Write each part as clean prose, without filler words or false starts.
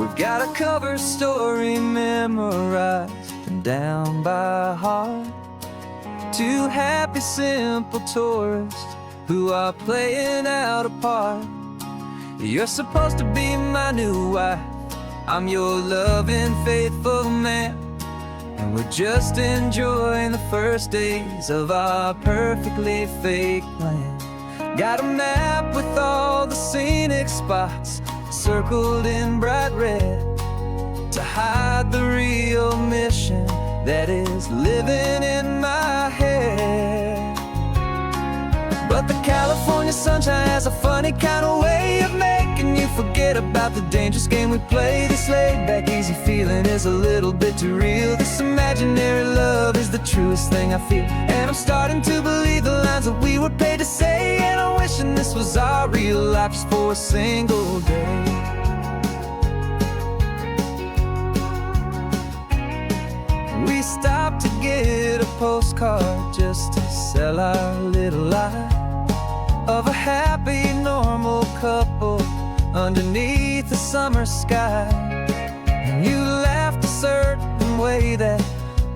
We've got a cover story memorized and down by heart. Two happy, simple tourists who are playing out a part. You're supposed to be my new wife, I'm your loving, faithful man, and we're just enjoying the first days of our perfectly fake plan. Got a map with all the scenic spots circled in bright red to hide the real mission that is living in my head. But the California sunshine has a funny kind of way of making you forget about the dangerous game we play. This laid-back, easy feeling is a little bit too real. This imaginary love is the truest thing I feel, and I'm starting to believe the lines that we were paid to say. And I'm wishing this was our real life just for a single day. We stopped to get a postcard just to sell our little lie of a happy, normal couple underneath the summer sky. And you laughed a certain way that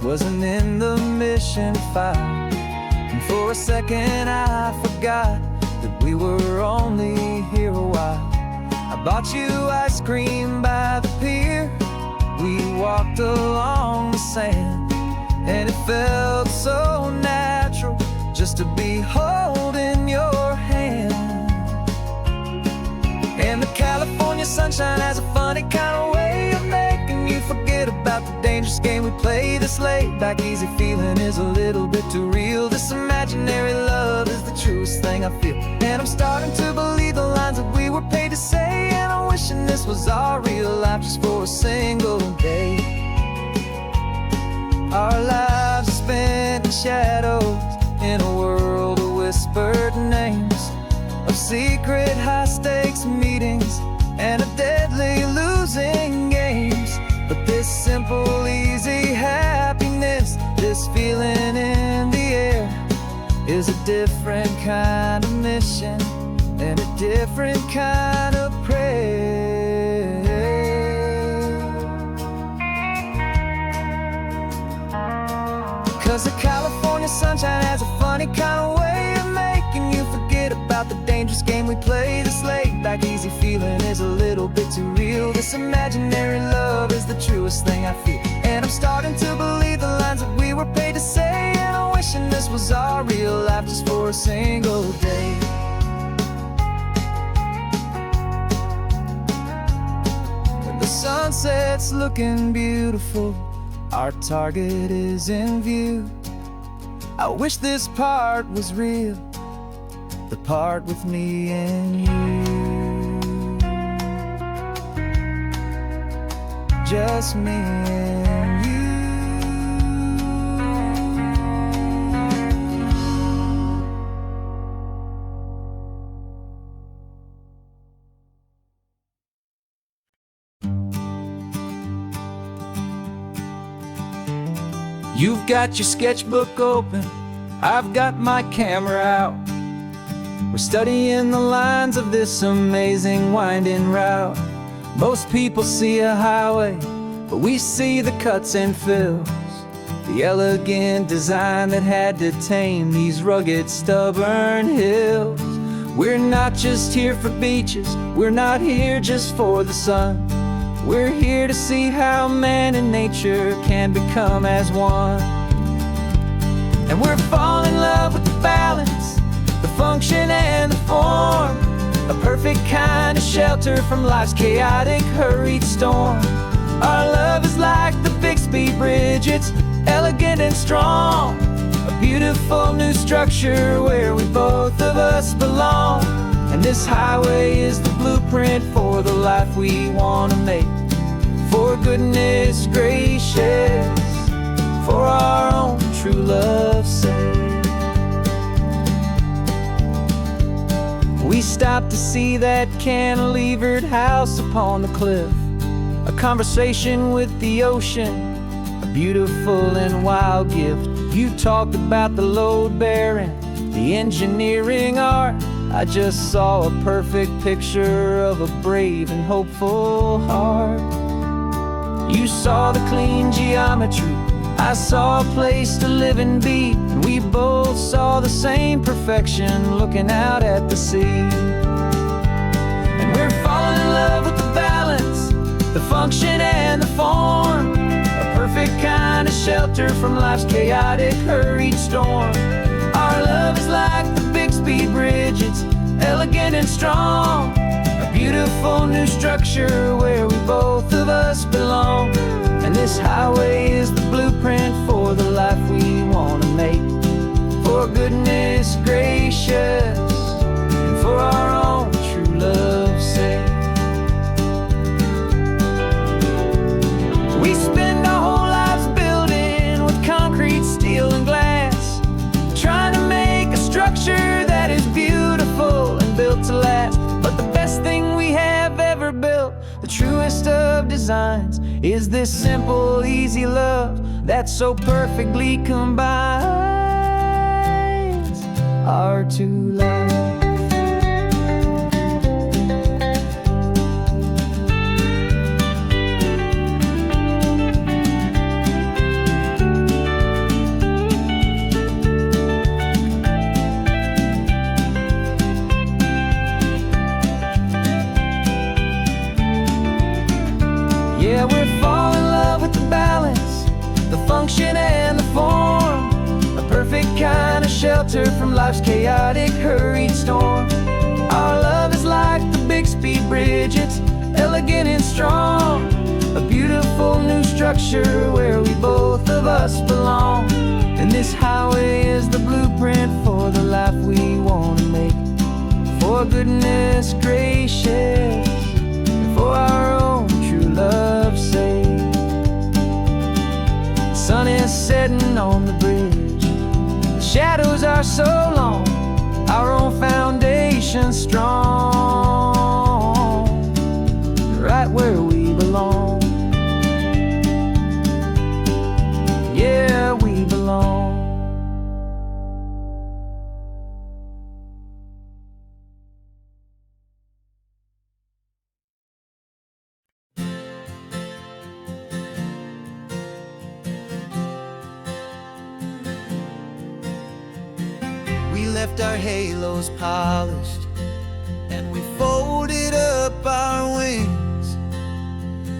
wasn't in the mission file, and for a second I forgot that we were only here a while. I bought you ice cream by the pier, we walked along the sand, and it felt so natural just to be holding your hand. And the California sunshine has a funny kind of way of making you forget about the dangerous game we play. This laid-back, easy feeling is a little bit too real. This imaginary love is the truest thing I feel, and I'm starting to believe the lines that we were paid to say. And I'm wishing this was our real life just for a single day. Our lives are spent in shadows, in a world of whispered names, of secret high-stakes meetings and of deadly losing games. But this simple, easy happiness, this feeling in the air, is a different kind of mission and a different kind of prayer. 'Cause the California sunshine has a funny kind of way of making you forget about the dangerous game we play. This laid-back, easy feeling is a little bit too real. This imaginary love is the truest thing I feel, and I'm starting to believe the lines that we were paid to say. And I'm wishing this was our real life just for a single day. When the sunset's looking beautiful, our target is in view. I wish this part was real, the part with me and you. Just me and you. You've got your sketchbook open, I've got my camera out. We're studying the lines of this amazing winding route. Most people see a highway, but we see the cuts and fills, the elegant design that had to tame these rugged, stubborn hills. We're not just here for beaches, we're not here just for the sun. We're here to see how man and nature can become as one. And we're falling in love with the balance, the function and the form, a perfect kind of shelter from life's chaotic, hurried storm. Our love is like the Bixby Bridge, it's elegant and strong, a beautiful new structure where we both of us belong. And this highway is the blueprint for the life we want to make. For goodness gracious, for our own true love's sake. We stopped to see that cantilevered house upon the cliff, a conversation with the ocean, a beautiful and wild gift. You talked about the load bearing, the engineering art, I just saw a perfect picture of a brave and hopeful heart. You saw the clean geometry, I saw a place to live and be, and we both saw the same perfection looking out at the sea. And we're falling in love with the balance, the function and the form, a perfect kind of shelter from life's chaotic, hurried storm. Our love is like the Bixby Bridge, it's elegant and strong, a beautiful new structure where we both of us belong. And this highway is the blueprint for the life we want to make, for goodness gracious and for our own true love's sake. We spend our whole lives building with concrete, steel and glass, trying to make a structure that is beautiful and built to last. But the best thing we have ever built, the truest of designs, is this simple, easy love that so perfectly combines our two lives. Yeah, we're falling in love with the balance, the function and the form, a perfect kind of shelter from life's chaotic, hurried storm. Our love is like the Bixby Bridge, it's elegant and strong, a beautiful new structure where we both of us belong. And this highway is the blueprint for the life we want to make, for goodness gracious and for our own true love's sake. The sun is setting on the bridge, the shadows are so long, our own foundation strong, right where we belong. Yeah, we belong. We left our halos polished, and we folded up our wings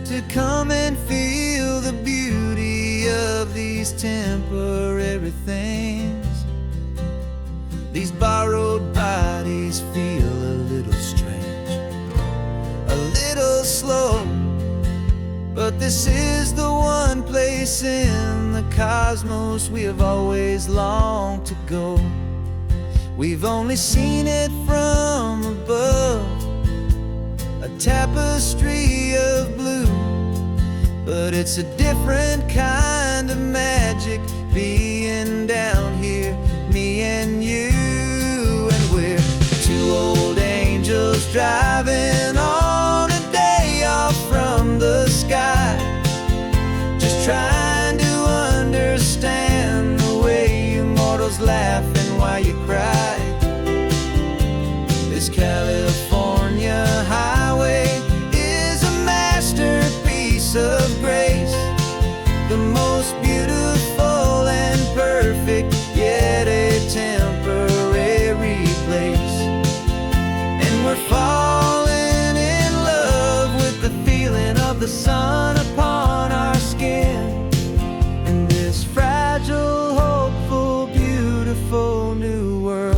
to come and feel the beauty of these temporary things. These borrowed bodies feel a little strange, a little slow, but this is the one place in the cosmos we have always longed to go. We've only seen it from above, a tapestry of blue, but it's a different kind of magic being down here, me and you. And we're two old angels driving on a day off from the sky, just trying to understand the way you mortals laugh and why you cry. This California highway is a masterpiece of grace, the most beautiful and perfect, yet a temporary place. And we're falling in love with the feeling of the sun upon our skin, in this fragile, hopeful, beautiful new world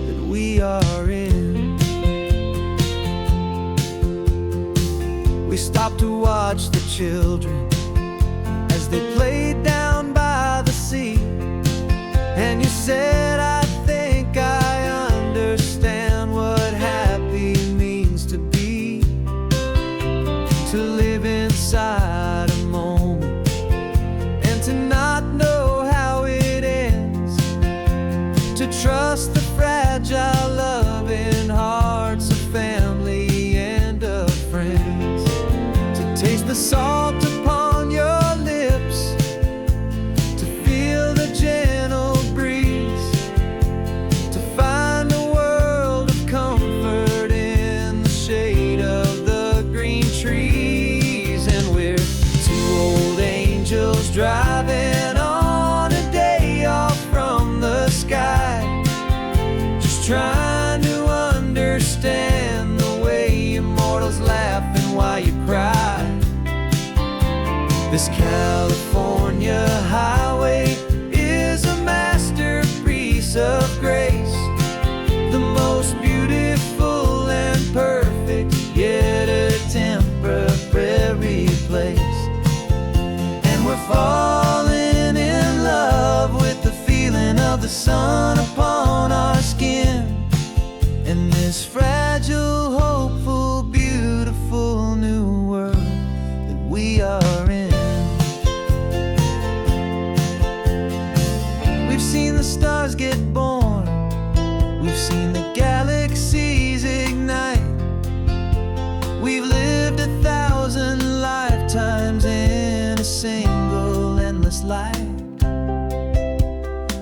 that we are in. We stopped to watch the children as they played down by the sea, and you said, I think I understand what happy means to be, to live inside a moment and to not know how it ends, to trust the fragile loving hearts of family and of friends, to taste the salt upon your lips, to feel the gentle breeze, Just trying to understand the way immortals laugh and why you cry. This California highway is a masterpiece of grace, the most beautiful and perfect, yet a temporary place. And we're falling in love with the feeling of the sun upon our skin, in this fragile, hopeful, beautiful new world that we are in. We've seen the stars get born, we've seen the galaxies ignite, we've lived 1,000 lifetimes in a single endless life.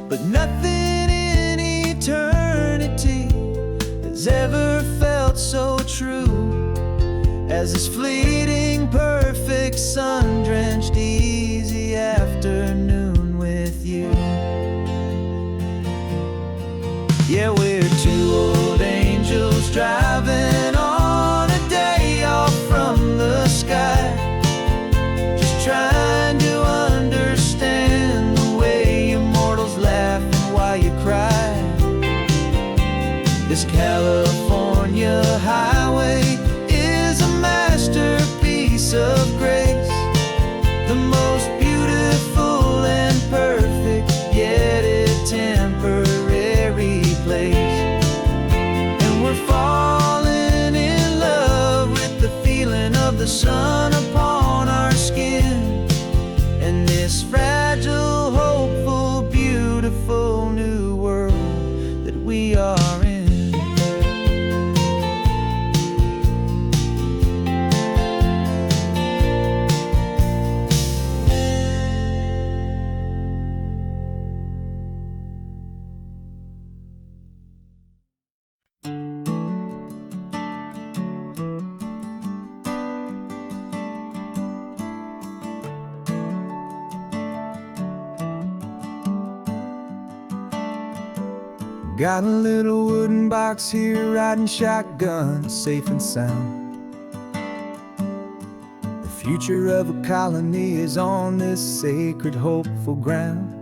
But nothing in eternity has ever felt so true as this fleeting, perfect, sun-drenched, easy afternoon with you. Yeah, we're two old angels driving on a day off from the sky, just trying to understand the way immortals laugh and why you cry. This California highway is a masterpiece of grace, the most beautiful and perfect, yet a temporary place. And we're falling in love with the feeling of the sun upon our skin, and this fragile, hopeful, beautiful new world that we are in. Got a little wooden box here, riding shotgun, safe and sound. The future of a colony is on this sacred, hopeful ground.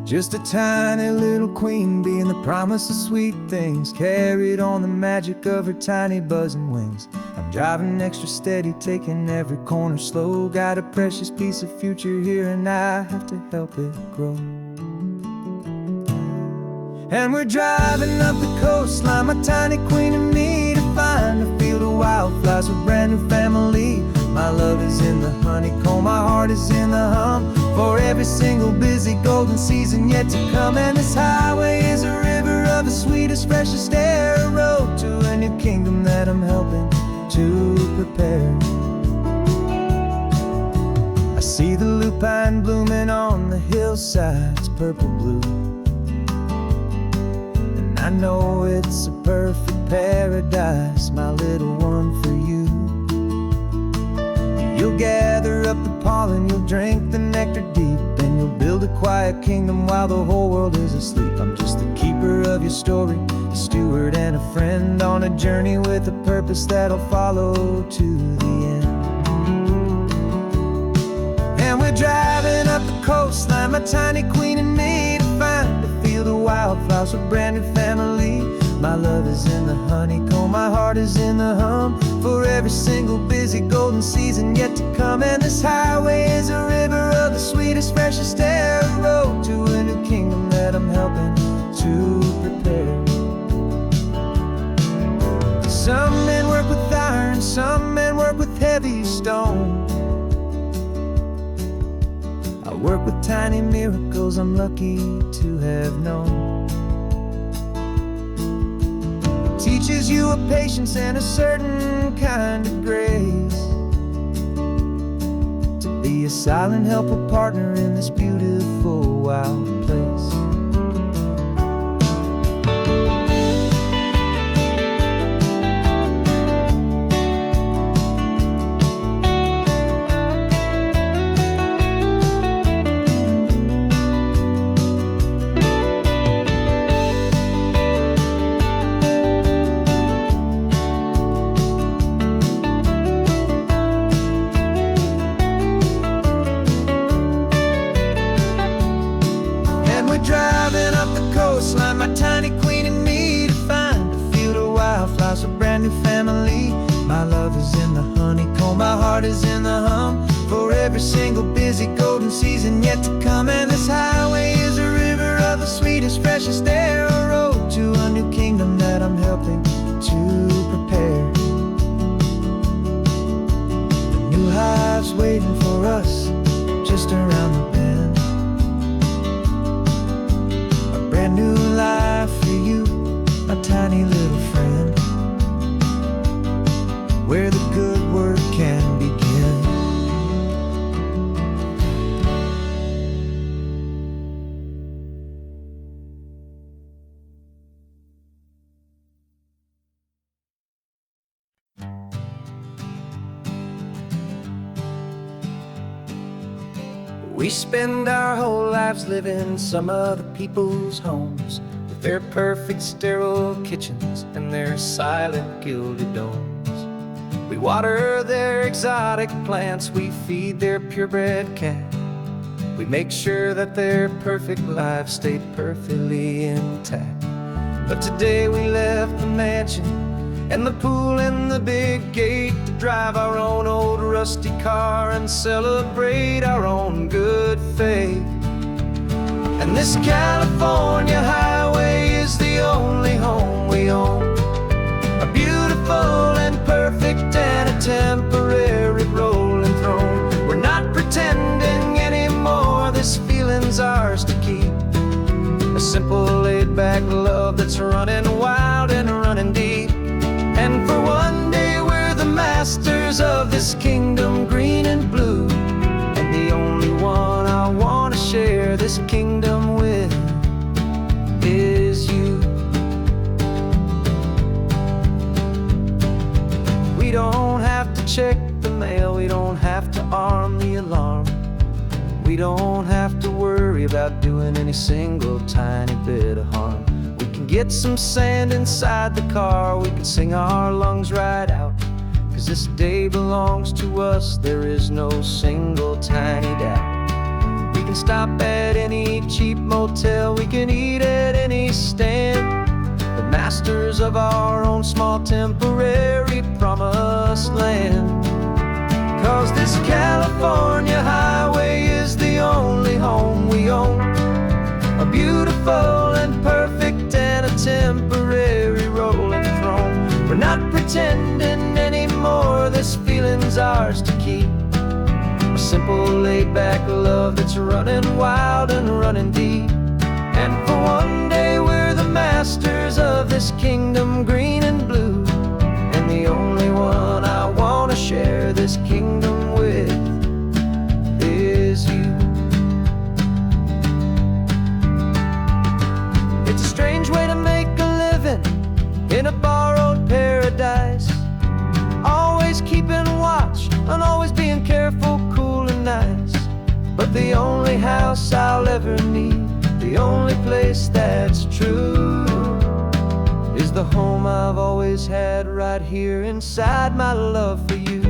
Just a tiny little queen bee and the promise of sweet things, carried on the magic of her tiny buzzing wings. I'm driving extra steady, taking every corner slow. Got a precious piece of future here and I have to help it grow. And we're driving up the coastline, my tiny queen and me, to find a field of wildflowers, a brand new family. My love is in the honeycomb, my heart is in the hum, for every single busy golden season yet to come. And this highway is a river of the sweetest, freshest air, a road to a new kingdom that I'm helping to prepare. I see the lupine blooming on the hillsides, purple blue, I know it's a perfect paradise, my little one, for you. You'll gather up the pollen, you'll drink the nectar deep, and you'll build a quiet kingdom while the whole world is asleep. I'm just the keeper of your story, a steward and a friend, on a journey with a purpose that'll follow to the end. And we're driving up the coastline, my tiny queen and me, to find a field of wildflowers, a brand new family. My love is in the honeycomb, my heart is in the hum, for every single busy golden season yet to come. And this highway is a river of the sweetest, freshest air, a road to a new kingdom that I'm helping to prepare. Some men work with iron, some men work with heavy stone. I work with tiny miracles I'm lucky to have known. Teaches you a patience and a certain kind of grace, to be a silent, helpful partner in this beautiful, wild place. heart is in the hum for every single busy golden season yet to come. And this highway is a river of the sweetest, freshest air, a road to a new kingdom that I'm helping to prepare. The new hive's waiting for us just around the bend. A brand new life for you, my tiny little friend, where the good work can begin. We spend our whole lives living some other people's homes, with their perfect sterile kitchens and their silent gilded domes. We water their exotic plants, we feed their purebred cat. We make sure that their perfect lives stay perfectly intact. But today we left the mansion and the pool and the big gate to drive our own old rusty car and celebrate our own good faith. And this California highway is the only home we own, a beautiful and perfect and a temporary rolling throne. We're not pretending anymore, this feeling's ours to keep, a simple laid-back love that's running wild and running deep. And for one day we're the masters of this kingdom, green and blue, and the only one I want to share this kingdom with is you. We don't have to check the mail, we don't have to arm the alarm, we don't have to worry about doing any single tiny bit of harm. We can get some sand inside the car, we can sing our lungs right out, 'cause this day belongs to us, there is no single tiny doubt. We can stop at any cheap motel, we can eat at any stand, the masters of our own small temporary promised land. 'Cause this California highway is the only home we own, a beautiful and perfect and a temporary rolling throne. We're not pretending anymore, this feeling's ours to keep, a simple laid-back love that's running wild and running deep. And for one day we're the masters of this kingdom, green and blue, and the only one I want to share this kingdom with is you. It's a strange way to make a living in a borrowed paradise, always keeping watch and always being careful, cool and nice. But the only house I'll ever need, the only place that's true, is the home I've always had right here inside my love for you.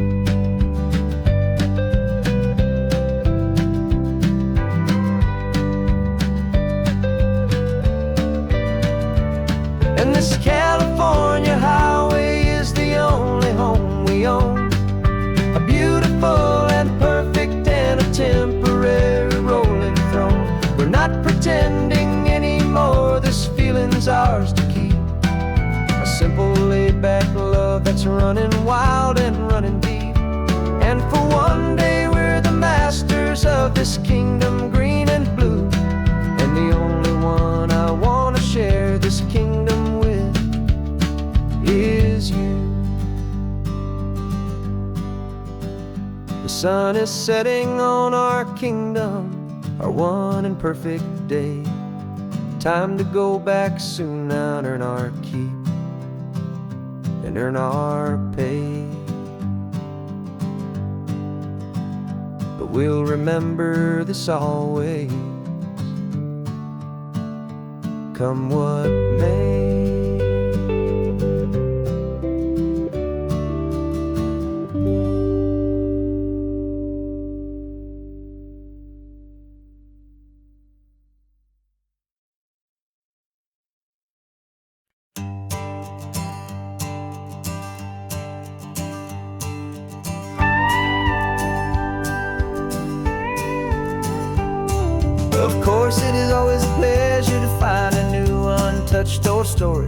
And this California highway is the only home we own, a beautiful and perfect and a temporary rolling throne. We're not pretending anymore, this feeling's ours to keep, a simple laid-back love that's running wild and running deep. And for one day we're the masters of this kingdom, green and blue, and the only one I want to share this kingdom with is you. The sun is setting on our kingdom, our one and perfect day. Time to go back soon now and earn our keep and earn our pay. But we'll remember this always, come what may. to find a new untouched old story.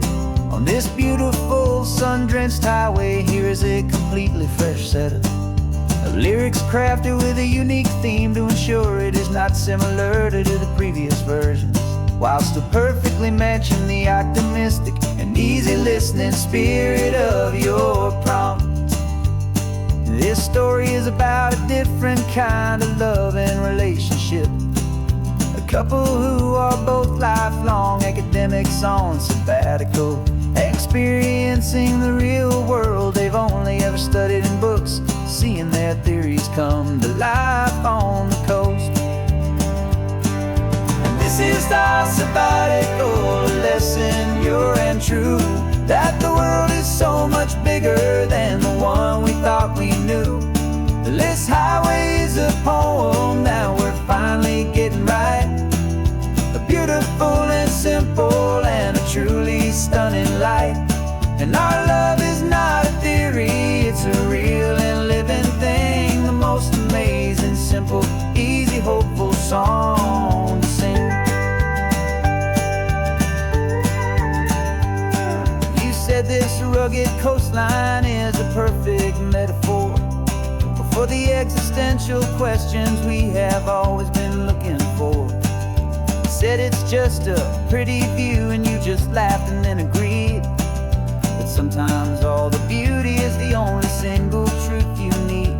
On this beautiful sun-drenched highway, here is a completely fresh set of lyrics crafted with a unique theme to ensure it is not similar to the previous versions, while still perfectly matching the optimistic and easy listening spirit of your prompt. This story is about a different kind of love and relationship. A couple who are both lifelong academics on sabbatical, experiencing the real world they've only ever studied in books, seeing their theories come to life on the coast. And this is our sabbatical lesson, pure and true, that the world is so much bigger than the one we thought we knew. This highway is a poem that we're finally getting right. A beautiful and simple and a truly stunning light. And our love is not a theory, it's a real and living thing. The most amazing, simple, easy, hopeful song to sing. You said this rugged coastline is a perfect metaphor for the existential questions we have always been looking for. Said it's just a pretty view and you just laughed and then agreed. But sometimes all the beauty is the only single truth you need.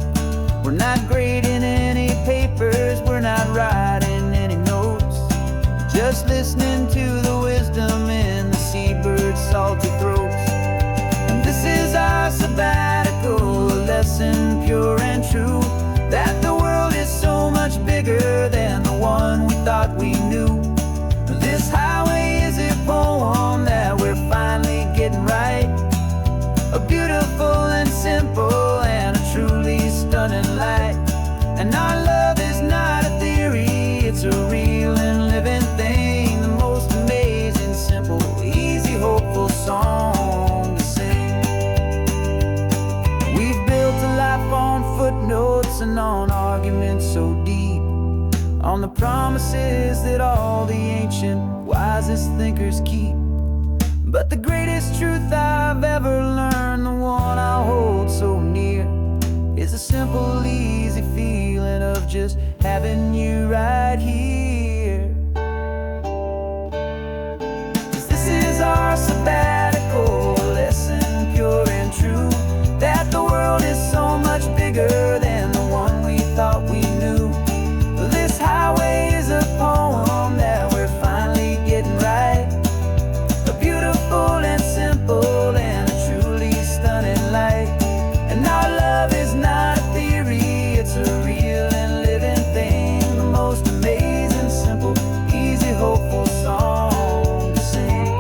We're not grading any papers, we're not writing any notes, just listening to the wisdom in the seabird's salty throats. And this is our sabbatical lesson, pure and true, that the world is so much bigger than the one we thought we knew. This highway is a poem that we're finally getting right. A beautiful and simple and a truly stunning light. And our love is not a theory, it's a real and living thing. The most amazing, simple, easy, hopeful song to sing. We've built a life on footnotes and on arguments so deep, on the promises that all the ancient, wisest thinkers keep. But the greatest truth I've ever learned, the one I hold so near, is a simple, easy feeling of just having you right here. 'Cause this is our sabbatical lesson, pure and true, that the world is so much bigger than the one we thought we knew. This highway is a poem that we're finally getting right. A beautiful and simple and a truly stunning light. And our love is not a theory, it's a real and living thing. The most amazing, simple, easy, hopeful song to sing.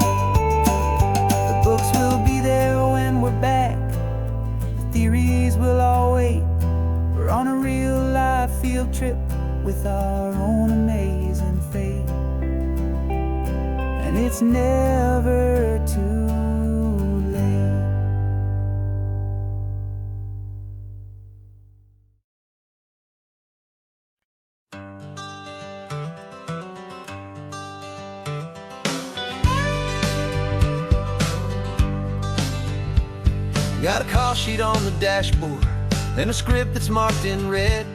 The books will be there when we're back, the theories will all wait. We're on a real life field trip with our own amazing fate. And it's never too late. Got a call sheet on the dashboard and a script that's marked in red.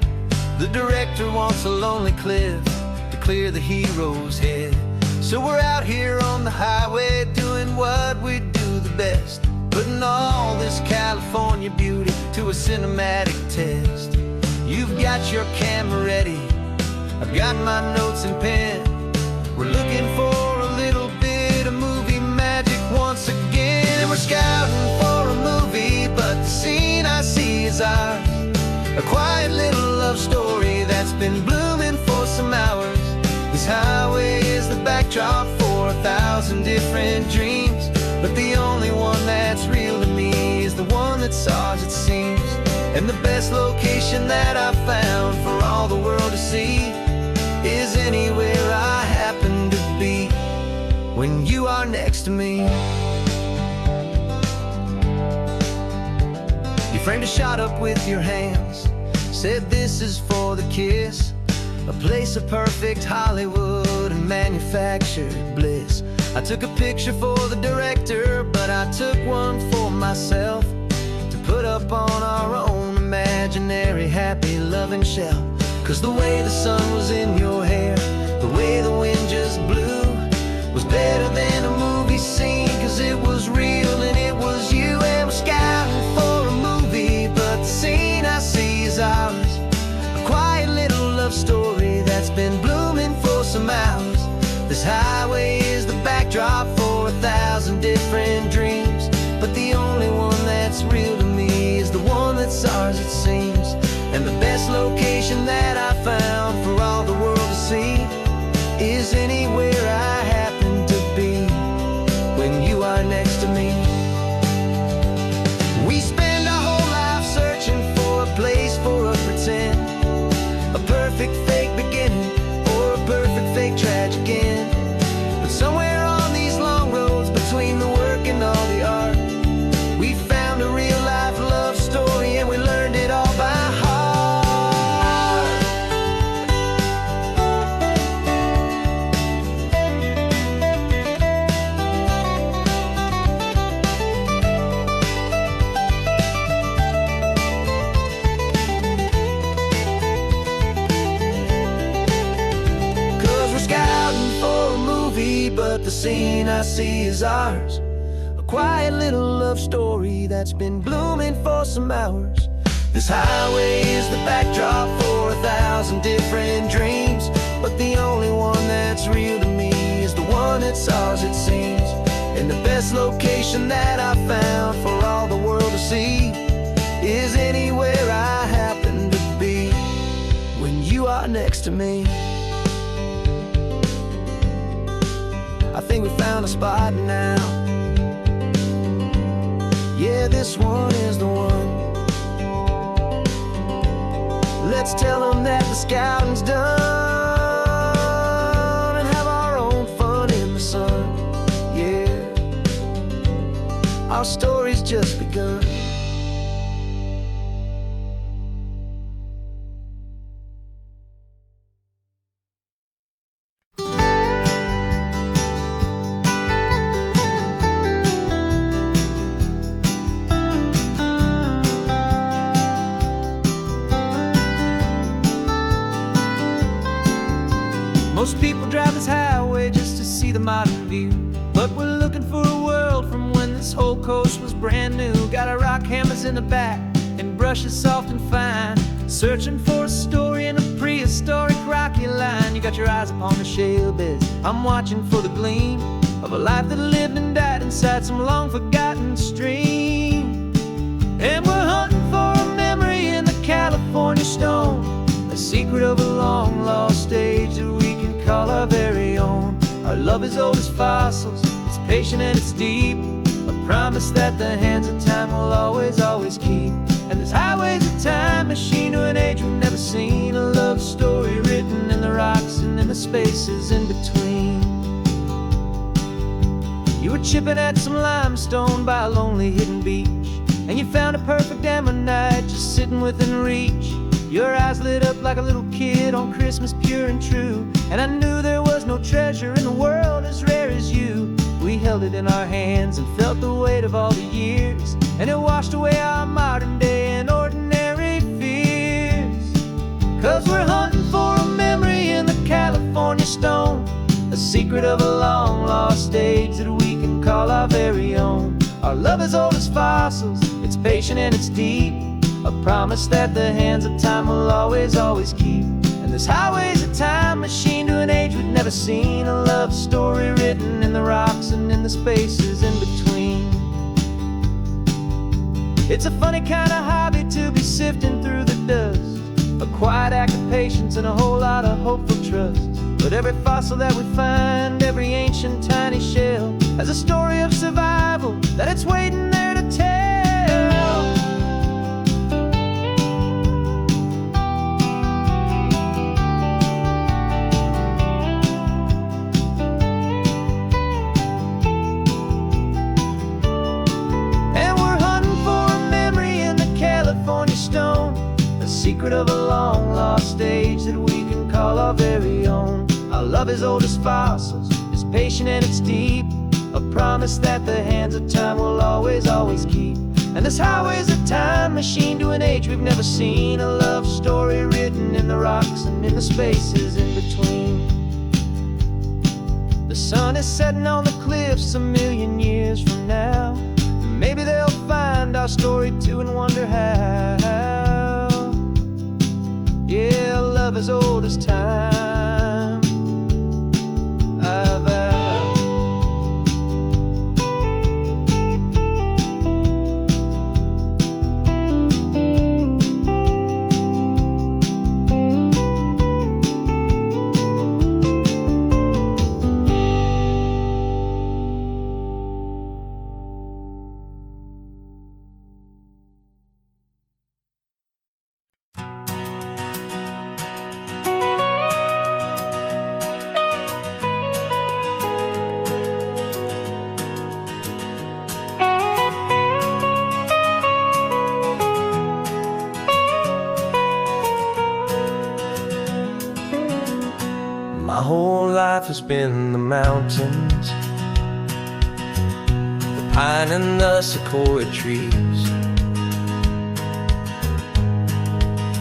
The director wants a lonely cliff to clear the hero's head. So we're out here on the highway doing what we do the best, putting all this California beauty to a cinematic test. You've got your camera ready, I've got my notes and pen. We're looking for a little bit of movie magic once again. And we're scouting for a movie, but the scene I see is ours. A quiet little love story that's been blooming for some hours. This highway is the backdrop for 1,000 different dreams, but the only one that's real to me is the one that's ours, it seems. And the best location that I've found for all the world to see is anywhere I happen to be when you are next to me. You framed a shot up with your hands, said this is for the kiss, a place of perfect Hollywood and manufactured bliss. I took a picture for the director, but I took one for myself to put up on our own imaginary happy loving shelf. 'Cause the way the sun was in your hair, the way the wind just blew, was better than a movie scene. 'Cause it was real and it was you, and we're scouting for a movie, but the scene I see is ours. A quiet little love story that's been blooming for some hours. This highway is the backdrop for 1,000 different dreams, but the only one that's real to me is the one that's ours, it seems. And the best location that I found for all the world to see is anywhere I happen to be when you are next to me. We spend our whole life searching for a place for a pretend, a perfect fake beginning or a perfect fake tragic end. But somewhere on these long roads between the work and all the art, we found a real life love story, and we learned it all by heart. 'Cause we're scouting for a movie, but the scene I see is ours. A quiet little love story that's been blooming for some hours. This highway is the backdrop for 1,000 different dreams, but the only one that's real to me is the one that's ours, it seems. And the best location that I found for all the world to see is anywhere I happen to be when you are next to me. I think we found a spot now. Yeah, this one is the one. Let's tell them that the scouting's done and have our own fun in the sun. Yeah, our story's just begun. Most people drive this highway just to see the modern view, but we're looking for a world from when this whole coast was brand new. Got our rock hammers in the back and brushes soft and fine, searching for a story in a prehistoric rocky line. You got your eyes upon the shale beds, I'm watching for the gleam of a life that lived and died inside some long forgotten stream. And we're hunting for a memory in the California stone, a secret of a long lost age that we can call our very own. Our love is old as fossils, it's patient and it's deep, a promise that the hands of time will always, always keep. And this highway's a time machine to an age we've never seen, a love story written in the rocks and in the spaces in between. You were chipping at some limestone by a lonely hidden beach, and you found a perfect ammonite just sitting within reach. Your eyes lit up like a little kid on Christmas, pure and true, and I knew there was no treasure in the world as rare as you. We held it in our hands and felt the weight of all the years, and it washed away our modern day and ordinary fears. 'Cause we're hunting for a memory in the California stone, a secret of a long lost age that we can call our very own. Our love is old as fossils, it's patient and it's deep, a promise that the hands of time will always, always keep. And this highway's a time machine to an age we've never seen, a love story written in the rocks and in the spaces in between. It's a funny kind of hobby to be sifting through the dust, a quiet act of patience and a whole lot of hopeful trust. But every fossil that we find, every ancient tiny shell, has a story of survival that it's waiting there to tell. Secret of a long lost age that we can call our very own. Our love is old as fossils, it's patient and it's deep, a promise that the hands of time will always, always keep. And this highway's a time machine to an age we've never seen, a love story written in the rocks and in the spaces in between. The sun is setting on the cliffs a million years from now. Maybe they'll find our story too and wonder how. Yeah, love as old as time, I vow. My whole life has been the mountains, the pine and the sequoia trees,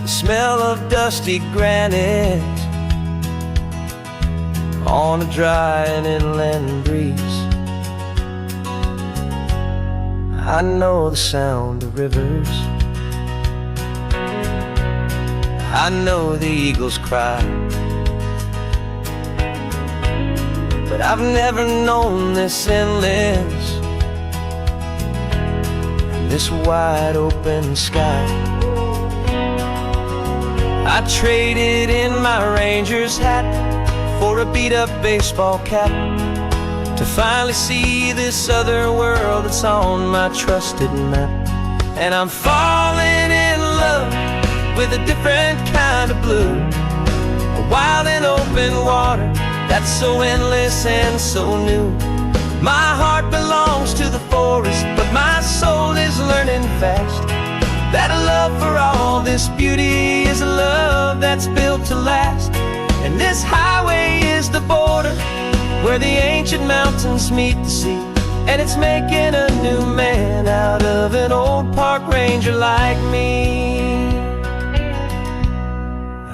the smell of dusty granite on a dry and inland breeze. I know the sound of rivers, I know the eagles cry, but I've never known this endless, this wide open sky. I traded in my ranger's hat for a beat-up baseball cap to finally see this other world that's on my trusted map. And I'm falling in love with a different kind of blue, a wild and open water that's so endless and so new. My heart belongs to the forest, but my soul is learning fast that a love for all this beauty is a love that's built to last. And this highway is the border where the ancient mountains meet the sea, and it's making a new man out of an old park ranger like me.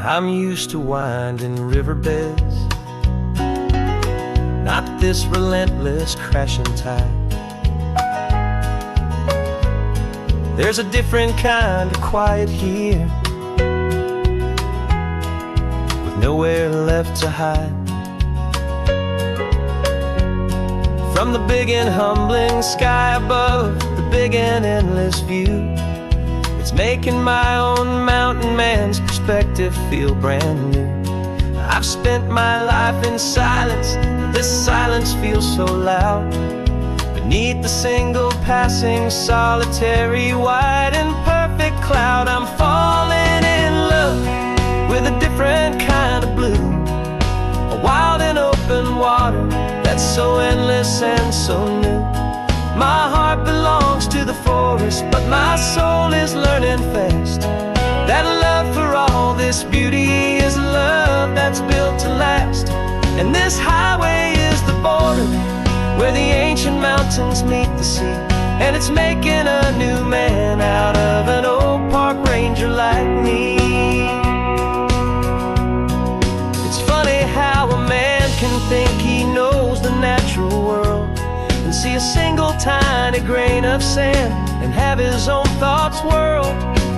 I'm used to winding riverbeds, not this relentless crashing tide. There's a different kind of quiet here, with nowhere left to hide. From the big and humbling sky above, the big and endless view, it's making my own mountain man's perspective feel brand new. I've spent my life in silence, this silence feels so loud. Beneath the single passing solitary white and perfect cloud, I'm falling in love with a different kind of blue, a wild and open water that's so endless and so new. My heart belongs to the forest, but my soul is learning fast that a love for all this beauty is a love that's built to last. And this highway is the border where the ancient mountains meet the sea, and it's making a new man out of an old park ranger like me. It's funny how a man can think he knows the natural world and see a single tiny grain of sand and have his own thoughts whirled.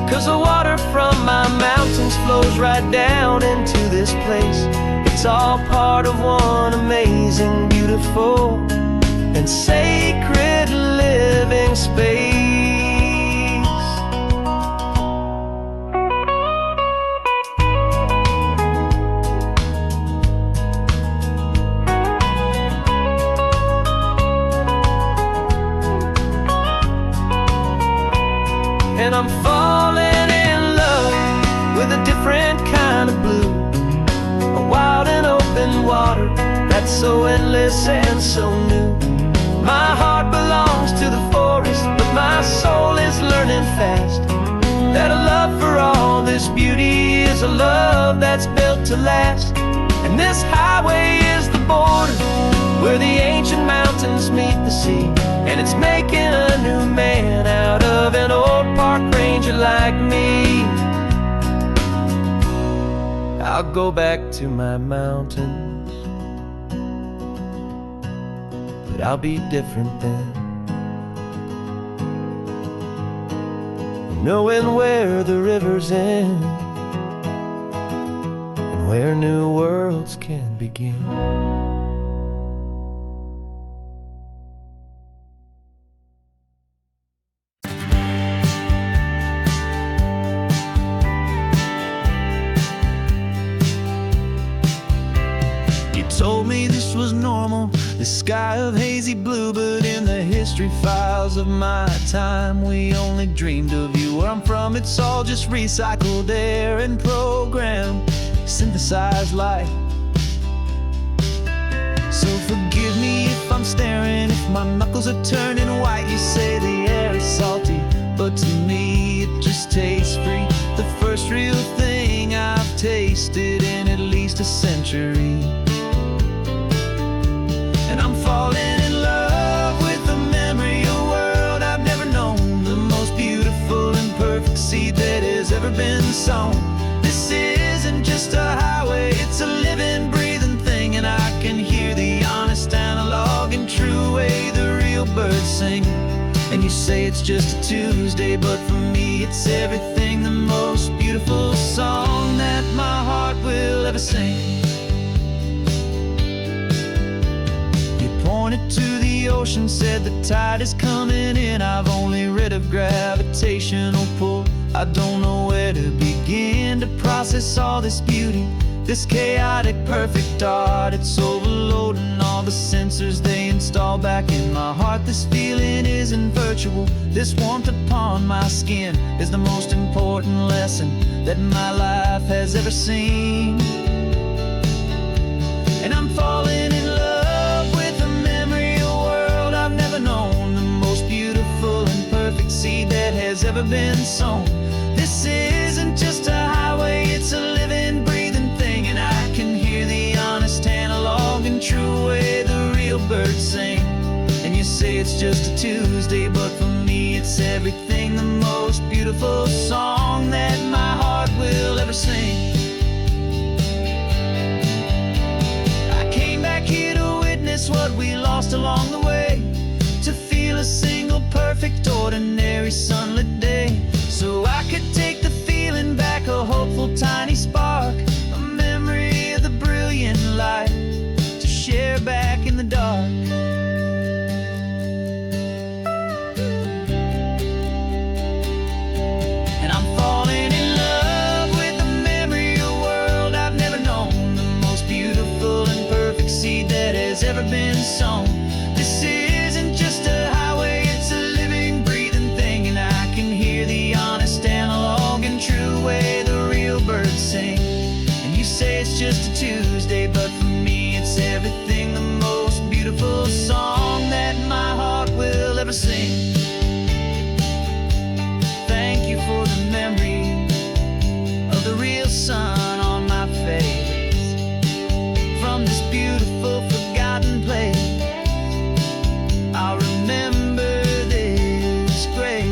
'Cause the water from my mountains flows right down into this place. It's all part of one amazing, beautiful, and sacred living space. And I'm falling in love with a different kind of blue, a wild and open water that's so endless and so new. My heart belongs to the forest, but my soul is learning fast that a love for all this beauty is a love that's built to last. And And this highway is the border where the ancient mountains meet the sea. And it's making a new man out of an old park ranger like me. I'll go back to my mountains, but I'll be different then, knowing where the rivers end and where new worlds can begin. Told me this was normal, the sky of hazy blue, but in the history files of my time, we only dreamed of you. Where I'm from, it's all just recycled air and programmed, synthesized light. So forgive me if I'm staring, if my knuckles are turning white. You say the air is salty, but to me it just tastes free. The first real thing I've tasted in at least a century. And I'm falling in love with the memory of a world I've never known, the most beautiful and perfect seed that has ever been sown. This isn't just a highway, it's a living, breathing thing, and I can hear the honest analog and true way the real birds sing. And you say it's just a Tuesday, but for me it's everything, the most beautiful song that my heart will ever sing. Pointed to the ocean, said the tide is coming in. I've only read of gravitational pull. I don't know where to begin to process all this beauty, this chaotic perfect art. It's overloading all the sensors they install back in my heart. This feeling isn't virtual, this warmth upon my skin is the most important lesson that my life has ever seen. And I'm falling in love with a memory of a world I've never known, the most beautiful and perfect seed that has ever been sown. This isn't just a highway, it's a living, breathing thing, and I can hear the honest analog and true way the real birds sing. And you say it's just a Tuesday, but for me it's everything, the most beautiful song that my heart will ever sing. Here to witness what we lost along the way, to feel a single perfect ordinary sunlit day, so I could take the feeling back, a hopeful tiny spark, a memory of the brilliant light to share back in the dark. And I'm falling in love with the memory of a world I've never known, the most beautiful and perfect seed that has ever been sown. This isn't just a highway, it's a living, breathing thing, and I can hear the honest analog and true way the real birds sing. And you say it's just a Tuesday, but for me it's everything, the most beautiful song that my heart will ever sing. Thank you for the memory of the real sun on my face, from this beautiful forgotten place. I'll remember this grace.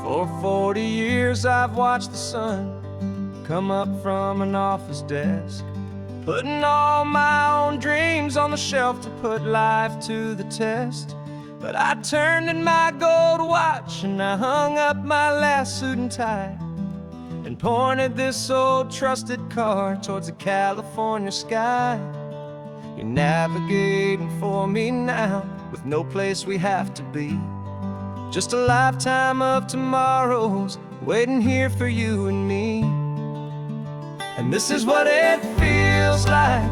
For 40 years I've watched the sun come up from an office desk, putting all my own dreams on the shelf to put life to the test. But I turned in my gold watch and I hung up my last suit and tie, and pointed this old trusted car towards the California sky. You're navigating for me now, with no place we have to be, just a lifetime of tomorrows waiting here for you and me. And this is what it feels like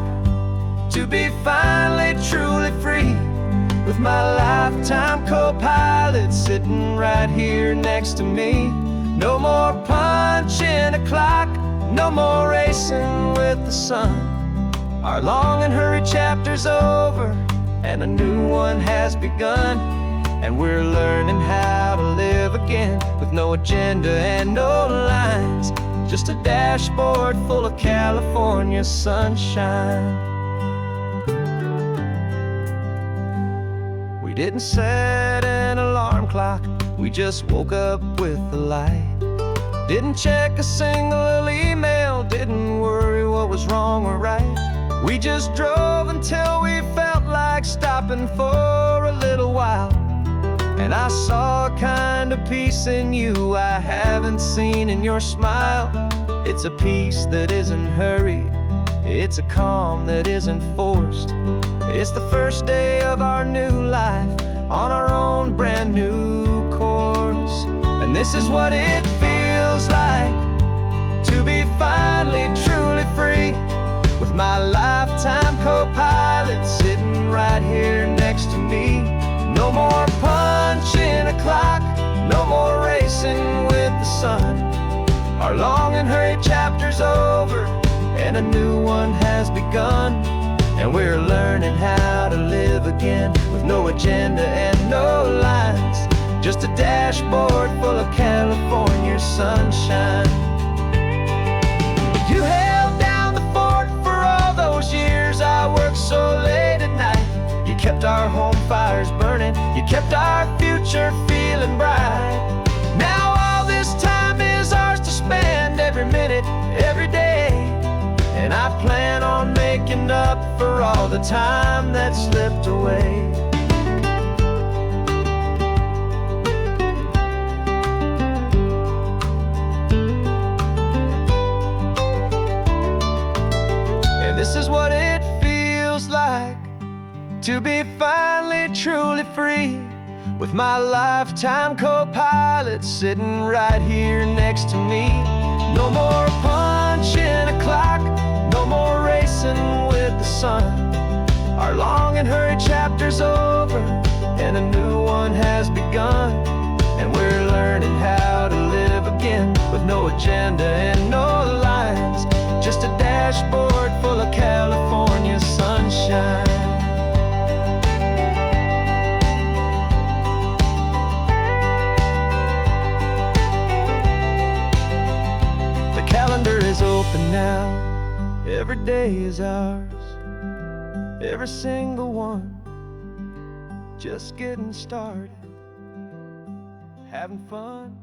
to be finally truly free, with my lifetime co-pilot sitting right here next to me. No more punching a clock, No more racing with the sun. Our long and hurried chapter's over, and a new one has begun. And we're learning how to live again, with no agenda and no lines, just a dashboard full of California sunshine. We didn't set an alarm clock, we just woke up with the light. Didn't check a single email, didn't worry what was wrong or right. We just drove until we felt like stopping for a little while. And I saw a kind of peace in you I haven't seen in your smile. It's a peace that isn't hurried, it's a calm that isn't forced. It's the first day of our new life, on our own brand new course. And this is what it feels like to be finally truly free, with my lifetime co-pilot sitting right here next to me. No more punching a clock, no more racing with the sun. Our long and hurried chapter's over, and a new one has begun. And we're learning how to live again, with no agenda and no lines, just a dashboard full of California sunshine. You held down the fort for all those years I worked so late at night. You kept our home fires burning, you kept our future feeling bright. Now all this time is ours to spend, every minute, every day. And I plan on making up for all the time that slipped away. And this is what it feels like to be finally truly free, with my lifetime co-pilot sitting right here next to me. No more punching a clock, no more racing with the sun. Our long and hurried chapter's over, and a new one has begun. And we're learning how to live again, with no agenda and no lines, just a dashboard full of California sunshine. The calendar is open now, every day is ours, every single one, just getting started, having fun.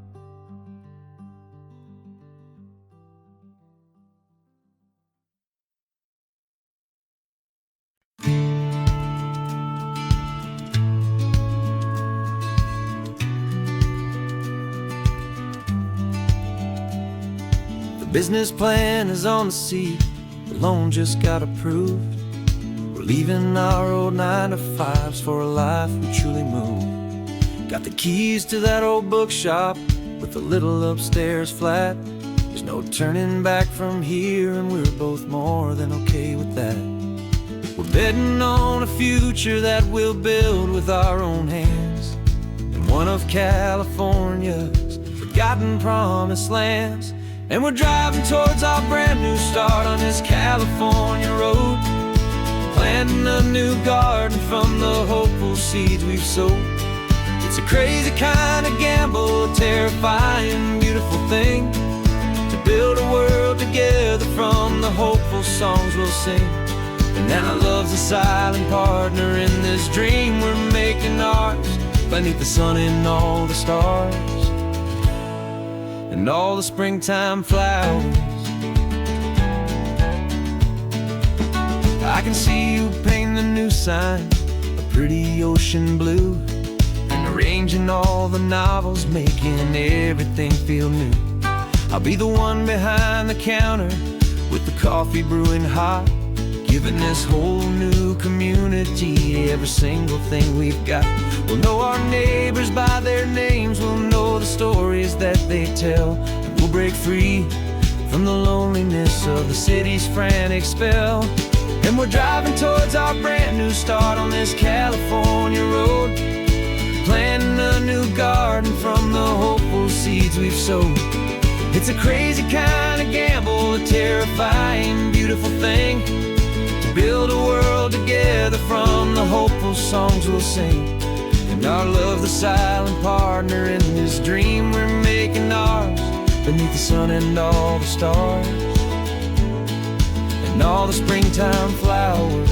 The business plan is on the seat, the loan just got approved. We're leaving our old 9-to-5s for a life we truly move. Got the keys to that old bookshop with the little upstairs flat. There's no turning back from here, and we're both more than okay with that. We're betting on a future that we'll build with our own hands, in one of California's forgotten promised lands. And we're driving towards our brand new start on this California road, planting a new garden from the hopeful seeds we've sowed. It's a crazy kind of gamble, a terrifying, beautiful thing, to build a world together from the hopeful songs we'll sing. And now love's a silent partner in this dream we're making ours, beneath the sun and all the stars and all the springtime flowers. I can see you painting the new sign a pretty ocean blue, and arranging all the novels, making everything feel new. I'll be the one behind the counter with the coffee brewing hot, giving this whole new community every single thing we've got. We'll know our neighbors by their names, we'll know the stories that they tell, and we'll break free from the loneliness of the city's frantic spell. And we're driving towards our brand new start on this California road, planting a new garden from the hopeful seeds we've sowed. It's a crazy kind kind of gamble, a terrifying, beautiful thing. To build a world together from the hopeful songs we'll sing. And our love, the silent partner in this dream we're making ours. Beneath the sun and all the stars, and all the springtime flowers.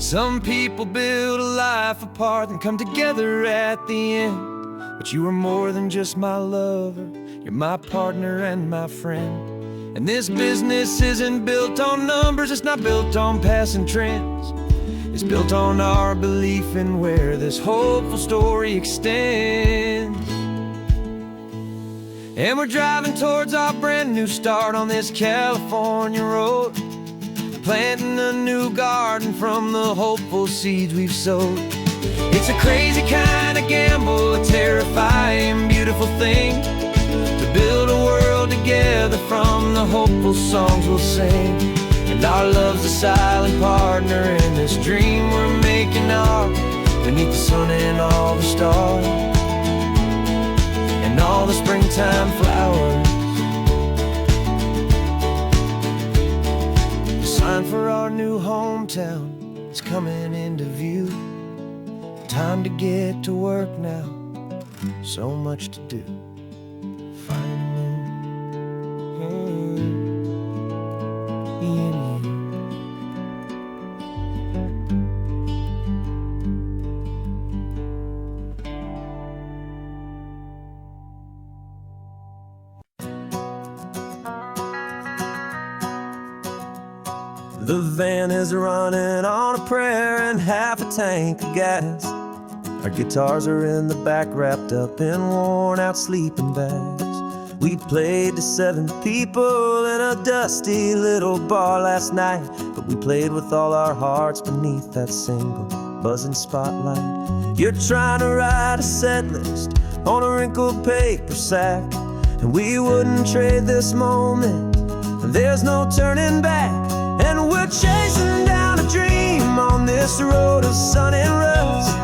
Some people build a life apart and come together at the end. But you are more than just my lover, you're my partner and my friend. And this business isn't built on numbers, it's not built on passing trends. It's built on our belief in where this hopeful story extends. And we're driving towards our brand new start on this California road, planting a new garden from the hopeful seeds we've sowed. It's a crazy kind of gamble, a terrifying, beautiful thing. To build a world together from the hopeful songs we'll sing. And our love's a silent partner in this dream we're making ours. Beneath the sun and all the stars, and all the springtime flowers. The sign for our new hometown is coming into view. Time to get to work now, so much to do. The van is running on a prayer and half a tank of gas. Our guitars are in the back, wrapped up in worn-out sleeping bags. We played to 7 people in a dusty little bar last night, but we played with all our hearts beneath that single buzzing spotlight. You're trying to write a set list on a wrinkled paper sack, and we wouldn't trade this moment. There's no turning back. And we're chasing down a dream on this road of sun and rust,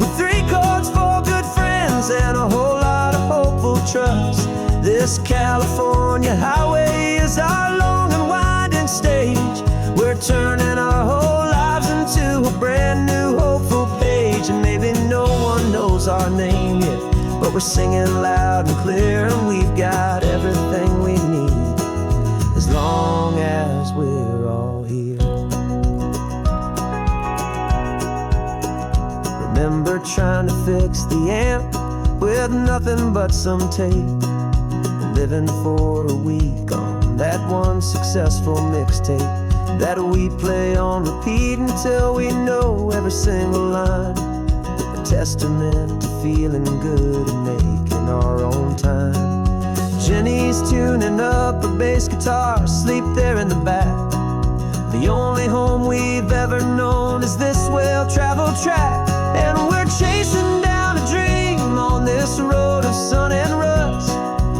with 3 chords, 4 good friends, and a whole lot of hopeful trust. This California highway is our long and winding stage. We're turning our whole lives into a brand new hopeful page. And maybe no one knows our name yet, but we're singing loud and clear, and we've got everything we need, as long as we're all here. Remember trying to fix the amp with nothing but some tape, living for a week on that one successful mixtape that we play on repeat until we know every single line. A testament to feeling good and making our own time. Jenny's tuning up her bass guitar, asleep there in the back. The only home we've ever known is this well-traveled track. And we're chasing down a dream on this road of sun and rust,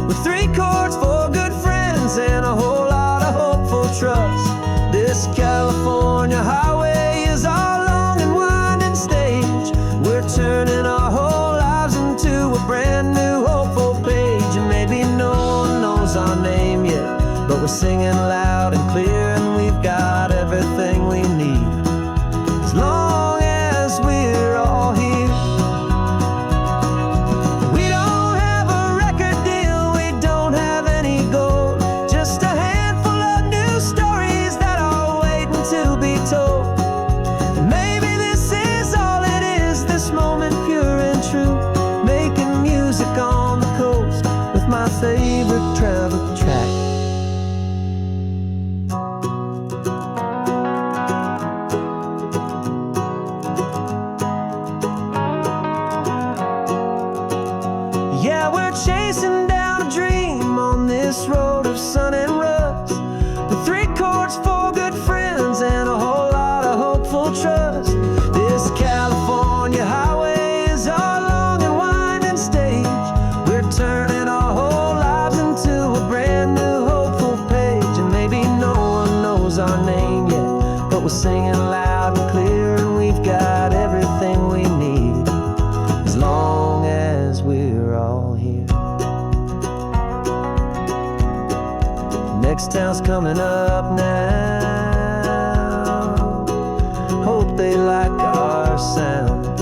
with 3 chords, 4 good friends, and a whole lot of hopeful trust. This California highway is our long and winding stage. We're turning our whole lives into a brand new hopeful page. And maybe no one knows our name yet, but we're singing loud and clear, and we've got everything we need, as long as miles coming up now. Hope they like our sound.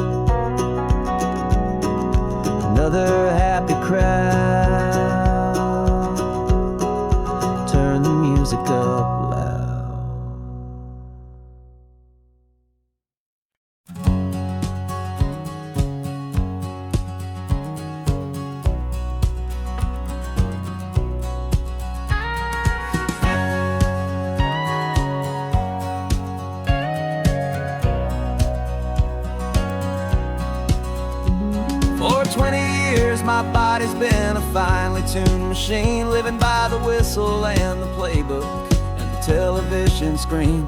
Another happy crowd. Turn the music up loud. For 20 years my body's been a finely tuned machine, living by the whistle and the playbook and the television screen.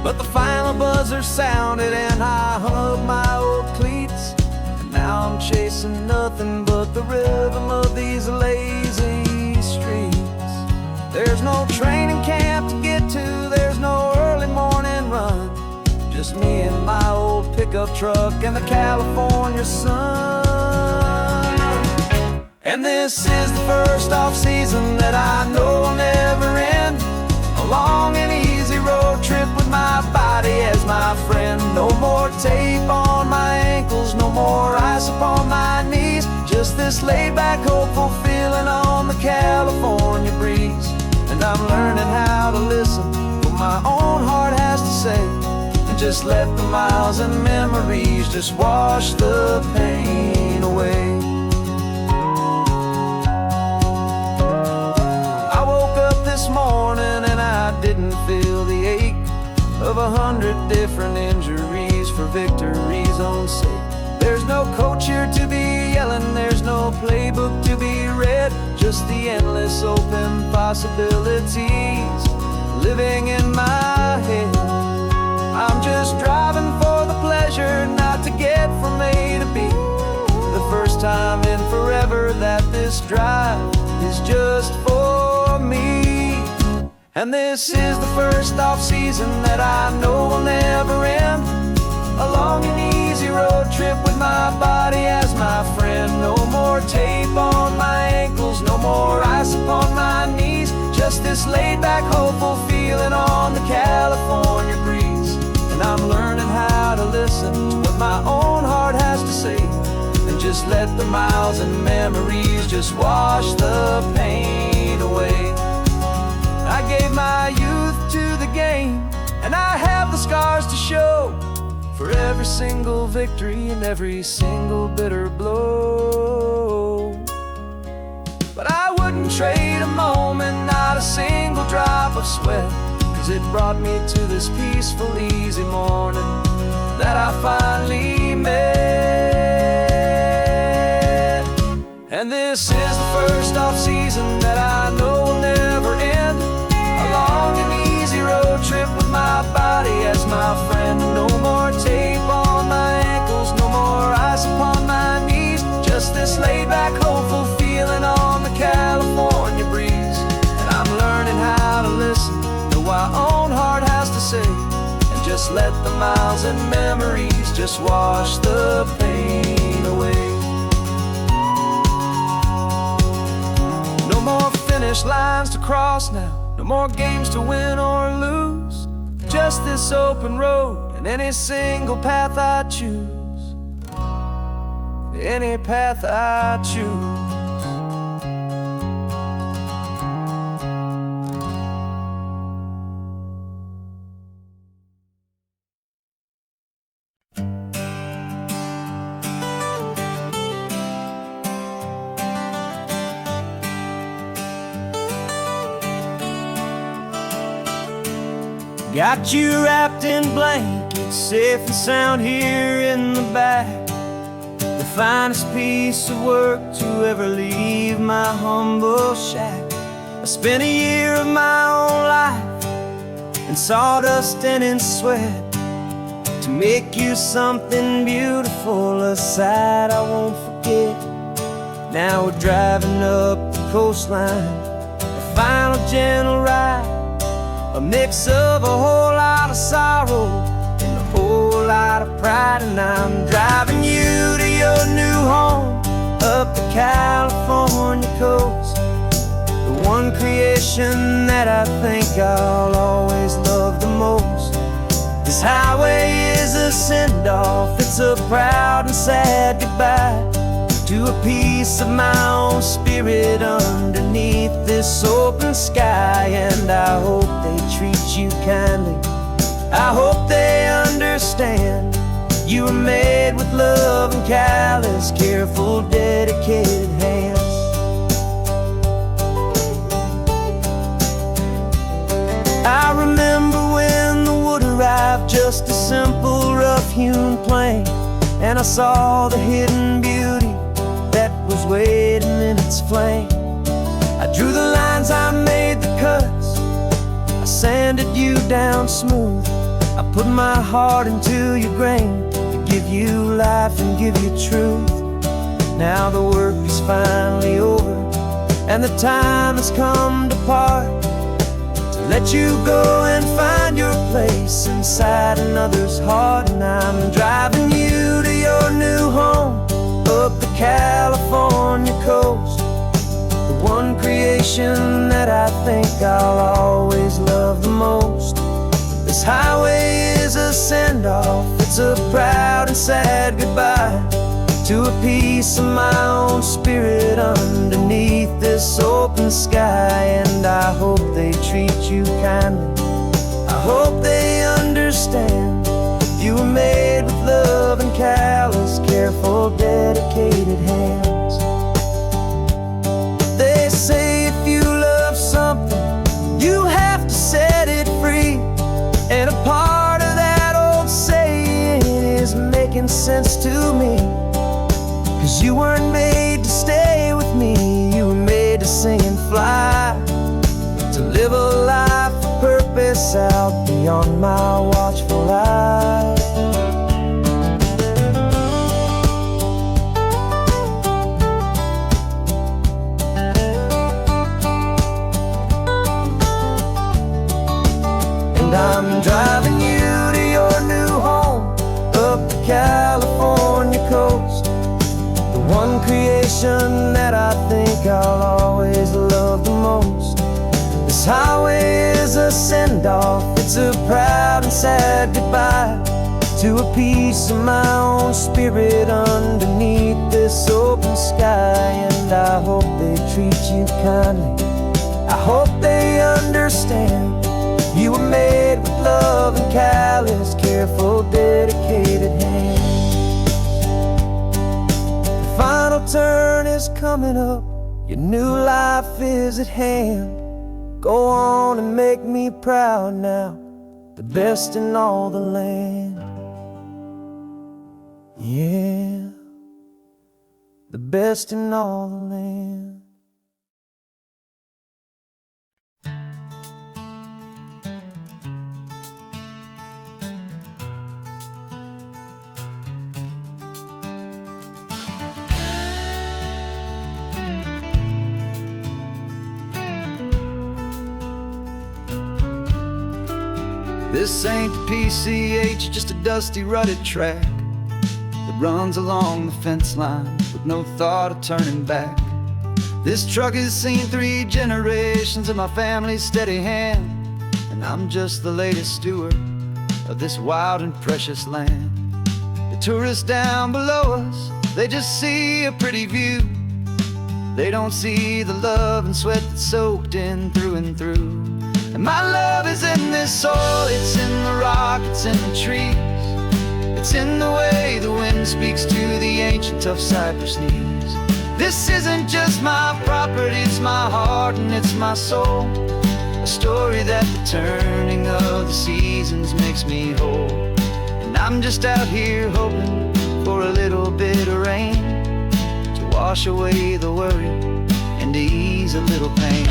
But the final buzzer sounded and I hung up my old cleats, and now I'm chasing nothing but the rhythm of these lazy streets. There's no training camp to get to, there's no early morning run, just me and my old pickup truck and the California sun. And this is the first off-season that I know will never end. A long and easy road trip with my body as my friend. No more tape on my ankles, no more ice upon my knees. Just this laid-back, hopeful feeling on the California breeze. And I'm learning how to listen what my own heart has to say, and just let the miles and memories just wash the pain away. This morning and I didn't feel the ache of 100 different injuries for victory's own sake. There's no coach here to be yelling, there's no playbook to be read, just the endless open possibilities living in my head. I'm just driving for the pleasure, not to get from A to B. The first time in forever that this drive is just for me. And this is the first off-season that I know will never end. A long and easy road trip with my body as my friend. No more tape on my ankles, no more ice upon my knees. Just this laid-back, hopeful feeling on the California breeze. And I'm learning how to listen to what my own heart has to say, and just let the miles and memories just wash the pain away. I gave my youth to the game, and I have the scars to show for every single victory and every single bitter blow. But I wouldn't trade a moment, not a single drop of sweat, 'cause it brought me to this peaceful, easy morning that I finally met. And this is the first off-season that I know will never end. A long and easy road trip with my body as my friend. No more tape on my ankles, no more ice upon my knees. Just this laid-back, hopeful feeling on the California breeze. And I'm learning how to listen to what my own heart has to say, and just let the miles and memories just wash the pain away. No more finish lines to cross now, no more games to win or lose. Just this open road and any single path I choose. Any path I choose. Got you wrapped in blankets, safe and sound here in the back. The finest piece of work to ever leave my humble shack. I spent a year of my own life in sawdust and in sweat to make you something beautiful, a sight I won't forget. Now we're driving up the coastline, a final gentle ride, a mix of a whole lot of sorrow and a whole lot of pride. And I'm driving you to your new home up the California coast, the one one creation that I think I'll always love the most. This highway is a send-off, it's a proud and sad goodbye to a piece of my own spirit underneath this open sky. And I hope they treat you kindly, I hope they understand. You were made with love and callous, careful, dedicated hands. I remember when the wood arrived, just a simple rough-hewn plank, and I saw the hidden beauty that was waiting in its flame. I drew the lines, I made the cuts, I sanded you down smooth. I put my heart into your grain to give you life and give you truth. Now the work is finally over, and the time has come to part, to let you go and find your place inside another's heart. And I'm driving you to your new home up the California coast, the one creation that I think I'll always love the most. This highway is a send-off, it's a proud and sad goodbye to a piece of my own spirit underneath this open sky. And I hope they treat you kindly, I hope they understand. You were made with love and callous, careful, dedicated hands. They say if you love something, you have to set it free. And a part of that old saying is making sense to me, 'cause you weren't made to stay with me, you were made to sing and fly, to live a life of purpose out beyond my watchful eye. And I'm driving you to your new home up the California coast, the one creation that I think I'll always love the most. This highway is a send-off, it's a proud and sad goodbye to a piece of my own spirit underneath this open sky. And I hope they treat you kindly, I hope they understand. You were made with love and callous, careful, dedicated hands. The final turn is coming up, your new life is at hand. Go on and make me proud now, the best in all the land. Yeah, the best in all the land. This ain't the PCH, just a dusty, rutted track that runs along the fence line with no thought of turning back. This truck has seen 3 generations of my family's steady hand, and I'm just the latest steward of this wild and precious land. The tourists down below us, they just see a pretty view. They don't see the love and sweat that's soaked in through and through. And my love is in this soil, it's in the rock, it's in the trees. It's in the way the wind speaks to the ancient tough cypress knees. This isn't just my property, it's my heart and it's my soul. A story that the turning of the seasons makes me whole. And I'm just out here hoping for a little bit of rain to wash away the worry and to ease a little pain.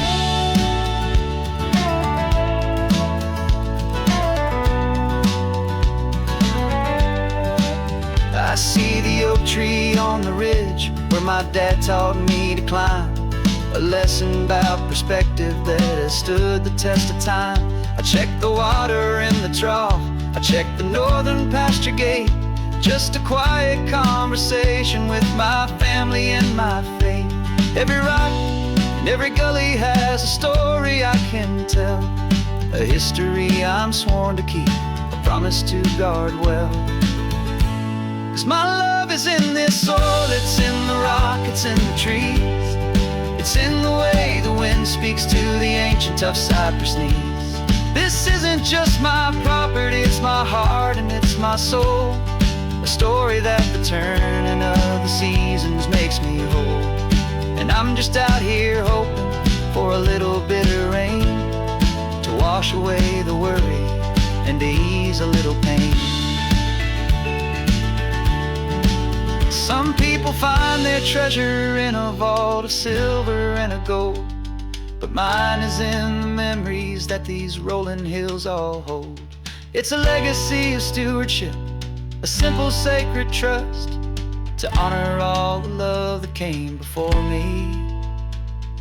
I see the oak tree on the ridge where my dad taught me to climb, a lesson about perspective that has stood the test of time. I check the water in the trough, I check the northern pasture gate, just a quiet conversation with my family and my faith. Every rock and Every gully has a story I can tell, a history I'm sworn to keep, a promise to guard well. 'Cause my love is in this soil, it's in the rock, it's in the trees. It's in the way the wind speaks to the ancient tough cypress knees. This isn't just my property, it's my heart and it's my soul. A story that the turning of the seasons makes me whole. And I'm just out here hoping for a little bit of rain to wash away the worry and to ease a little pain. Some people find their treasure in a vault of silver and a gold, but mine is in the memories that these rolling hills all hold. It's a legacy of stewardship, a simple sacred trust, to honor all the love that came before me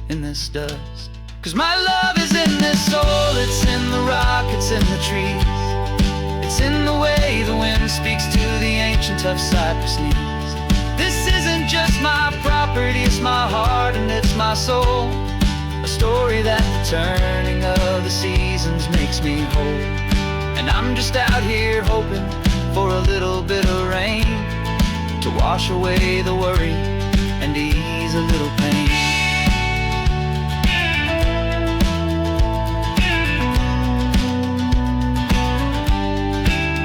in this dust. 'Cause my love is in this soul, it's in the rock, it's in the trees. It's in the way the wind speaks to the ancient tough cypress knees. This isn't just my property, it's my heart and it's my soul. A story that the turning of the seasons makes me whole. And I'm just out here hoping for a little bit of rain to wash away the worry and ease a little pain.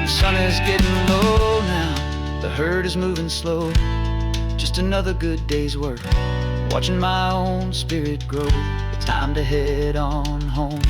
The sun is getting low now, the herd is moving slow. Just another good day's work, watching my own spirit grow. It's time to head on home.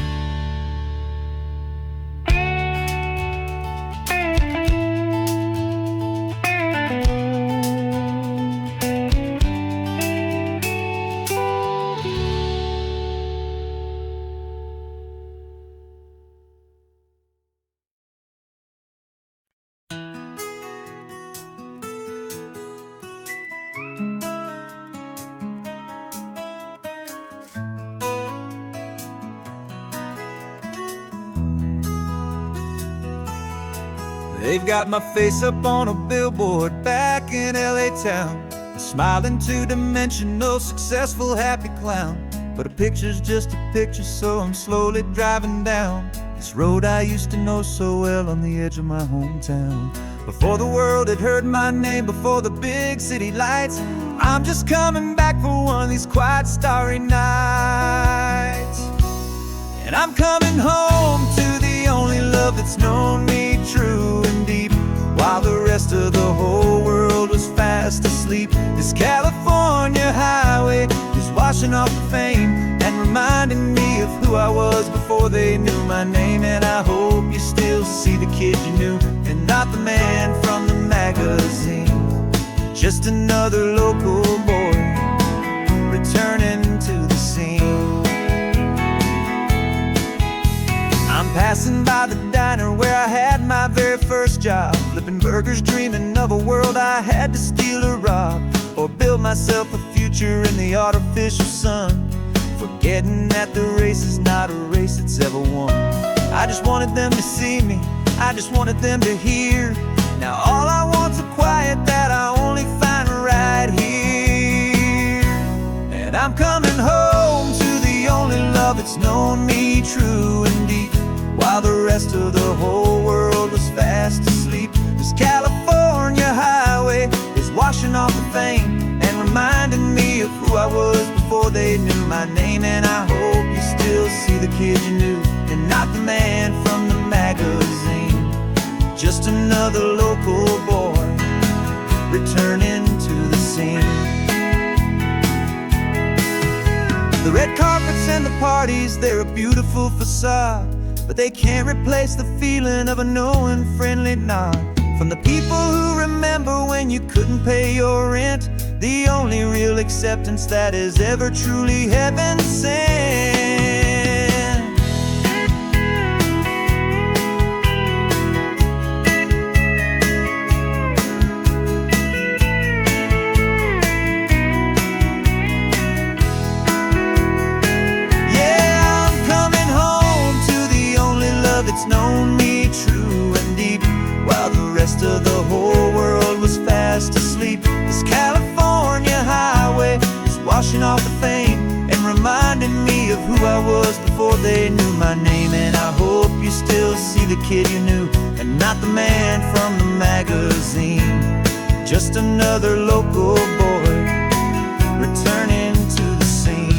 They've got my face up on a billboard back in LA town, a smiling two-dimensional, successful, happy clown. But a picture's just a picture, so I'm slowly driving down this road I used to know so well on the edge of my hometown. Before the world had heard my name, before the big city lights, I'm just coming back for one of these quiet, starry nights. And I'm coming home to the only love that's known me true and deep, while the rest of the whole world was fast asleep. This California highway is washing off the fame and reminding me of who I was before they knew my name. And I hope you still see the kid you knew and not the man from the magazine. Just another local boy returning to the scene. I'm passing by the diner where I had my very first job, flipping burgers, dreaming of a world I had to steal or rob, or build myself a future in the artificial sun, forgetting that the race is not a race that's ever won. I just wanted them to see me, I just wanted them to hear. Now all I want's a quiet that I only find right here. And I'm coming home to the only love that's known me true and deep, while the rest of the whole world was fast asleep. This California highway is washing off the fame and reminding me of who I was before they knew my name. And I hope you still see the kid you knew and not the man from the magazine. Just another local boy returning to the scene. The red carpets and the parties, they're a beautiful facade, but they can't replace the feeling of a knowing, friendly nod from the people who remember when you couldn't pay your rent, the only real acceptance that is ever truly heaven sent. It's known me true and deep, while the rest of the whole world was fast asleep. This California highway is washing off the fame and reminding they knew my name. And I hope you still see the kid you knew, and not the man from the magazine. Just another local boy returning to the scene.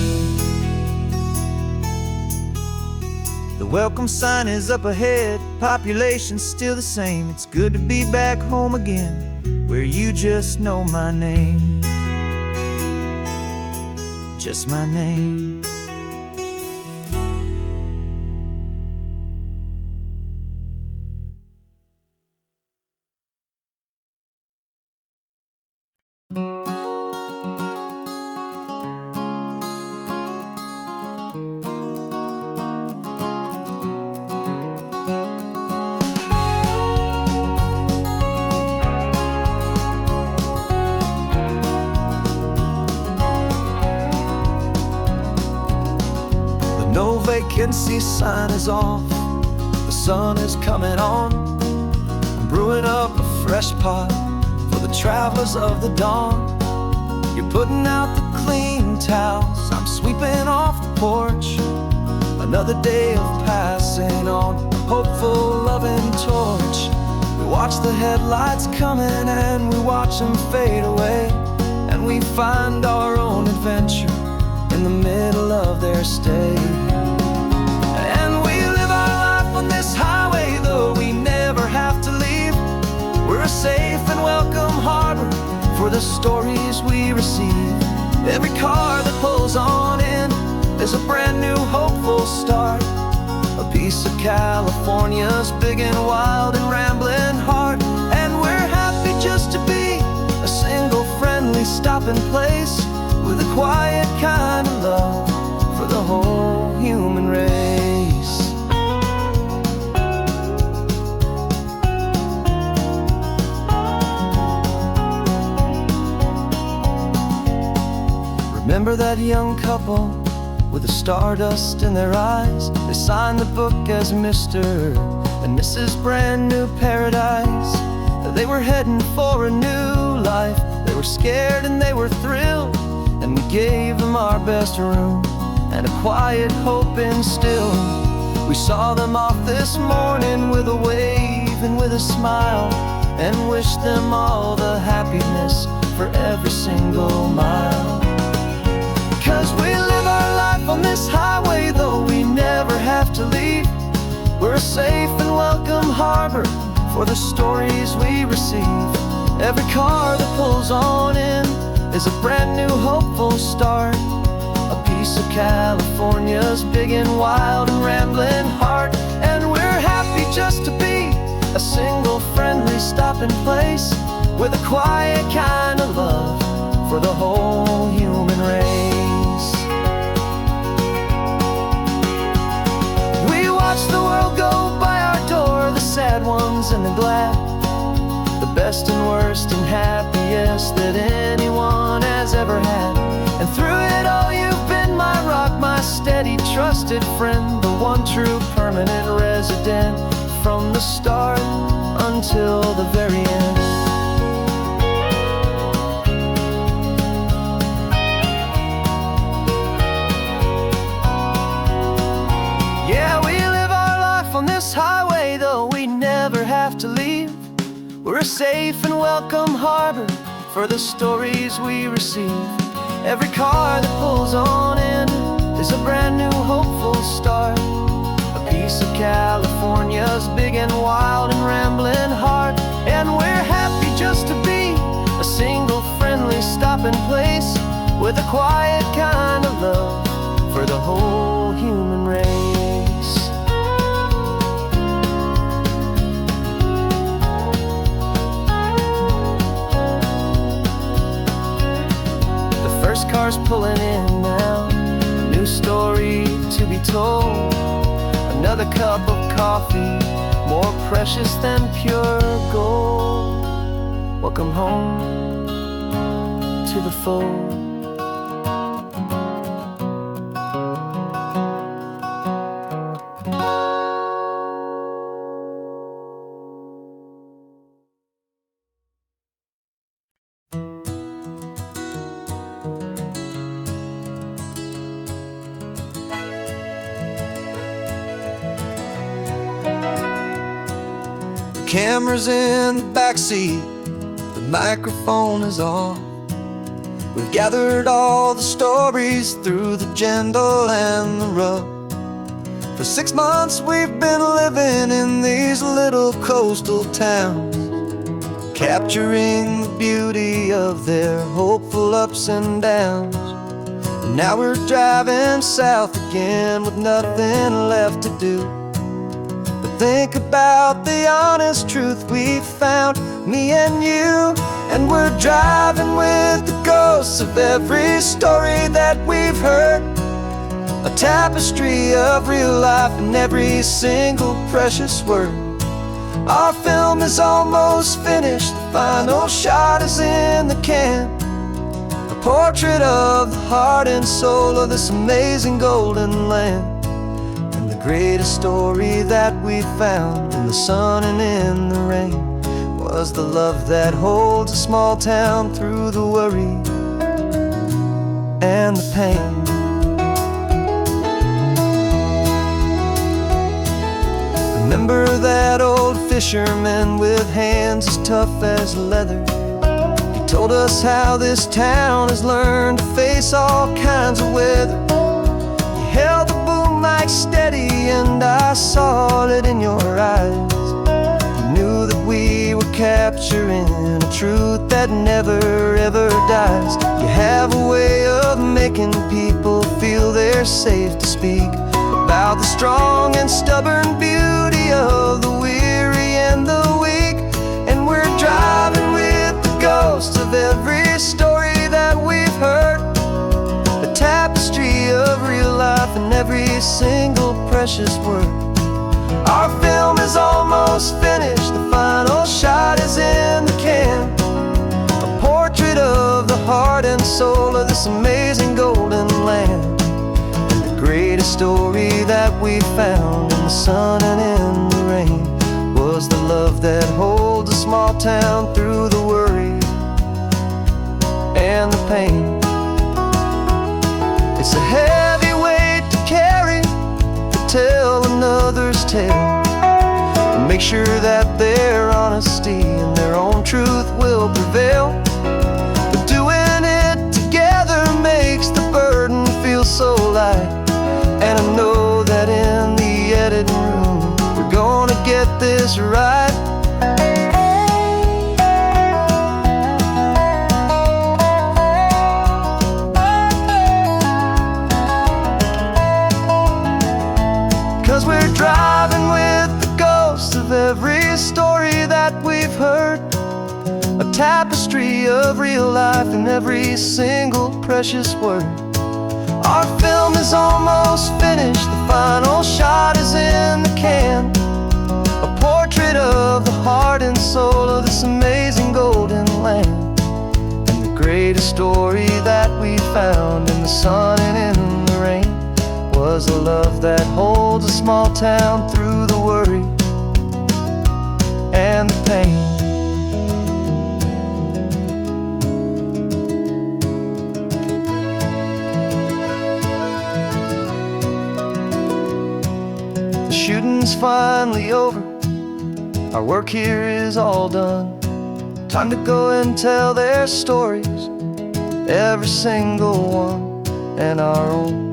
The welcome sign is up ahead, population's still the same. It's good to be back home again, where you just know my name. Just my name. No vacancy sign is off, the sun is coming on. I'm brewing up a fresh pot for the travelers of the dawn. You're putting out the clean towels, I'm sweeping off the porch. Another day of passing on, hopeful, loving torch. We watch the headlights coming and we watch them fade away, and we find our own adventure in the middle of their stay. And we live our life on this highway, though we never have to leave. We're a safe and welcome harbor for the stories we receive. Every car that pulls on in is a brand new hopeful start, a piece of California's big and wild and rambling heart. And we're happy just to be a single friendly stopping place, with a quiet kind of love for the whole human race. Remember that young couple with the stardust in their eyes? They signed the book as Mr. and Mrs. Brand New Paradise. They were heading for a new life. They were scared and they were thrilled, and we gave them our best room and a quiet hope instilled. We saw them off this morning with a wave and with a smile, and wished them all the happiness for every single mile. 'Cause we live our life on this highway, though we never have to leave. We're a safe and welcome harbor for the stories we receive. Every car that pulls on in is a brand new hopeful start, a piece of California's big and wild and rambling heart. And we're happy just to be a single friendly stopping place, with a quiet kind of love for the whole human race. We watch the world go by our door, the sad ones and the glad, the best and worst and happiest that anyone has ever had. And through it all you've been my rock, my steady trusted friend, the one true permanent resident, from the start until the very end. Yeah, we live our life on this highway, though we never have to leave. We're a safe and welcome harbor for the stories we receive. Every car that pulls on in is a brand new hopeful start, a piece of California's big and wild and rambling heart. And we're happy just to be a single friendly stopping place, with a quiet kind of love for the whole human race. First car's pulling in now, a new story to be told. Another cup of coffee, more precious than pure gold. Welcome home to the fold. camera's in the backseat, the microphone is on. We've gathered all the stories through the gentle and the rough. For 6 months we've been living in these little coastal towns, capturing the beauty of their hopeful ups and downs. And now we're driving south again with nothing left to do but think about the honest truth we've found, me and you. And we're driving with the ghosts of every story that we've heard, a tapestry of real life and every single precious word. Our film is almost finished, the final shot is in the can, a portrait of the heart and soul of this amazing golden land. And the greatest story that we found in the sun and in the rain was the love that holds a small town through the worry and the pain. Remember that old fisherman with hands as tough as leather? He told us how this town has learned to face all kinds of weather. You held the boom mic steady and I saw it in your eyes. Knew that we were capturing a truth that never ever dies. You have a way of making people feel they're safe to speak about the strong and stubborn beauty of the weary and the weak. And we're driving with the ghosts of every story that we've heard, the tapestry of real life and every single precious word. Our film is almost finished, the final shot is in the can, a portrait of the heart and soul of this amazing golden land. And the greatest story that we found in the sun and in the rain was the love that holds a small town through the worry and the pain. It's a heavy weight to carry, to tell another's tale, and make sure that their honesty and their own truth will prevail. But doing it together makes the burden feel so light, and I know that in the editing room we're gonna get this right. 'Cause we're driving with the ghosts of every story that we've heard, a tapestry of real life and every single precious word. Our film is almost finished, the final shot is in the can, a portrait of the heart and soul of this amazing golden land. And the greatest story that we found in the sun and in the rain was a love that holds a small town through the worry and the pain. The shooting's finally over, our work here is all done. Time to go and tell their stories, every single one, and our own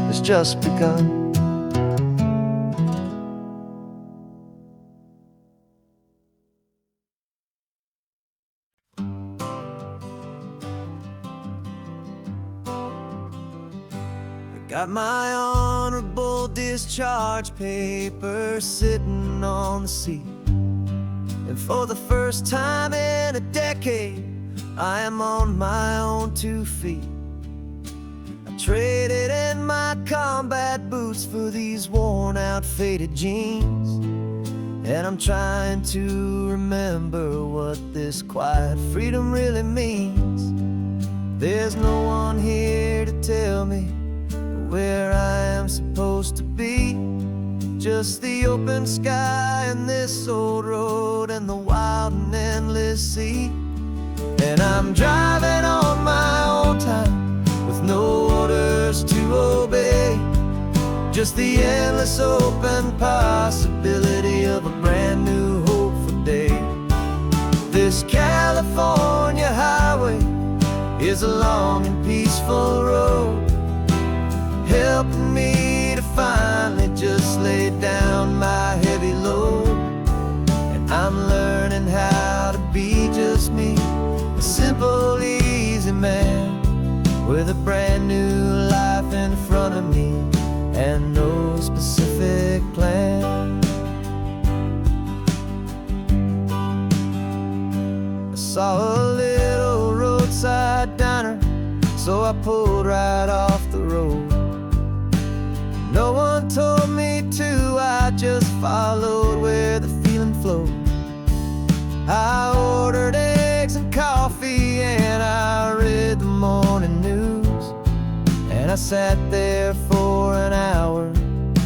has just begun. I got my honorable discharge paper sitting on the seat, and for the first time in a decade I am on my own 2 feet. Traded in my combat boots for these worn out faded jeans, and I'm trying to remember what this quiet freedom really means. There's no one here to tell me where I am supposed to be, just the open sky and this old road and the wild and endless sea. And I'm driving on my own time with no orders to obey, just the endless open possibility of a brand new hopeful day. This California highway is a long and peaceful road, helping me to finally just lay down my heavy load. And I'm learning how to be just me, a simple, easy man with a brand new life in front of me and no specific plan. I saw a little roadside diner, so I pulled right off the road. No one told me to, I just followed where the feeling flowed. I ordered eggs and coffee and I read the morning news, and I sat there for an hour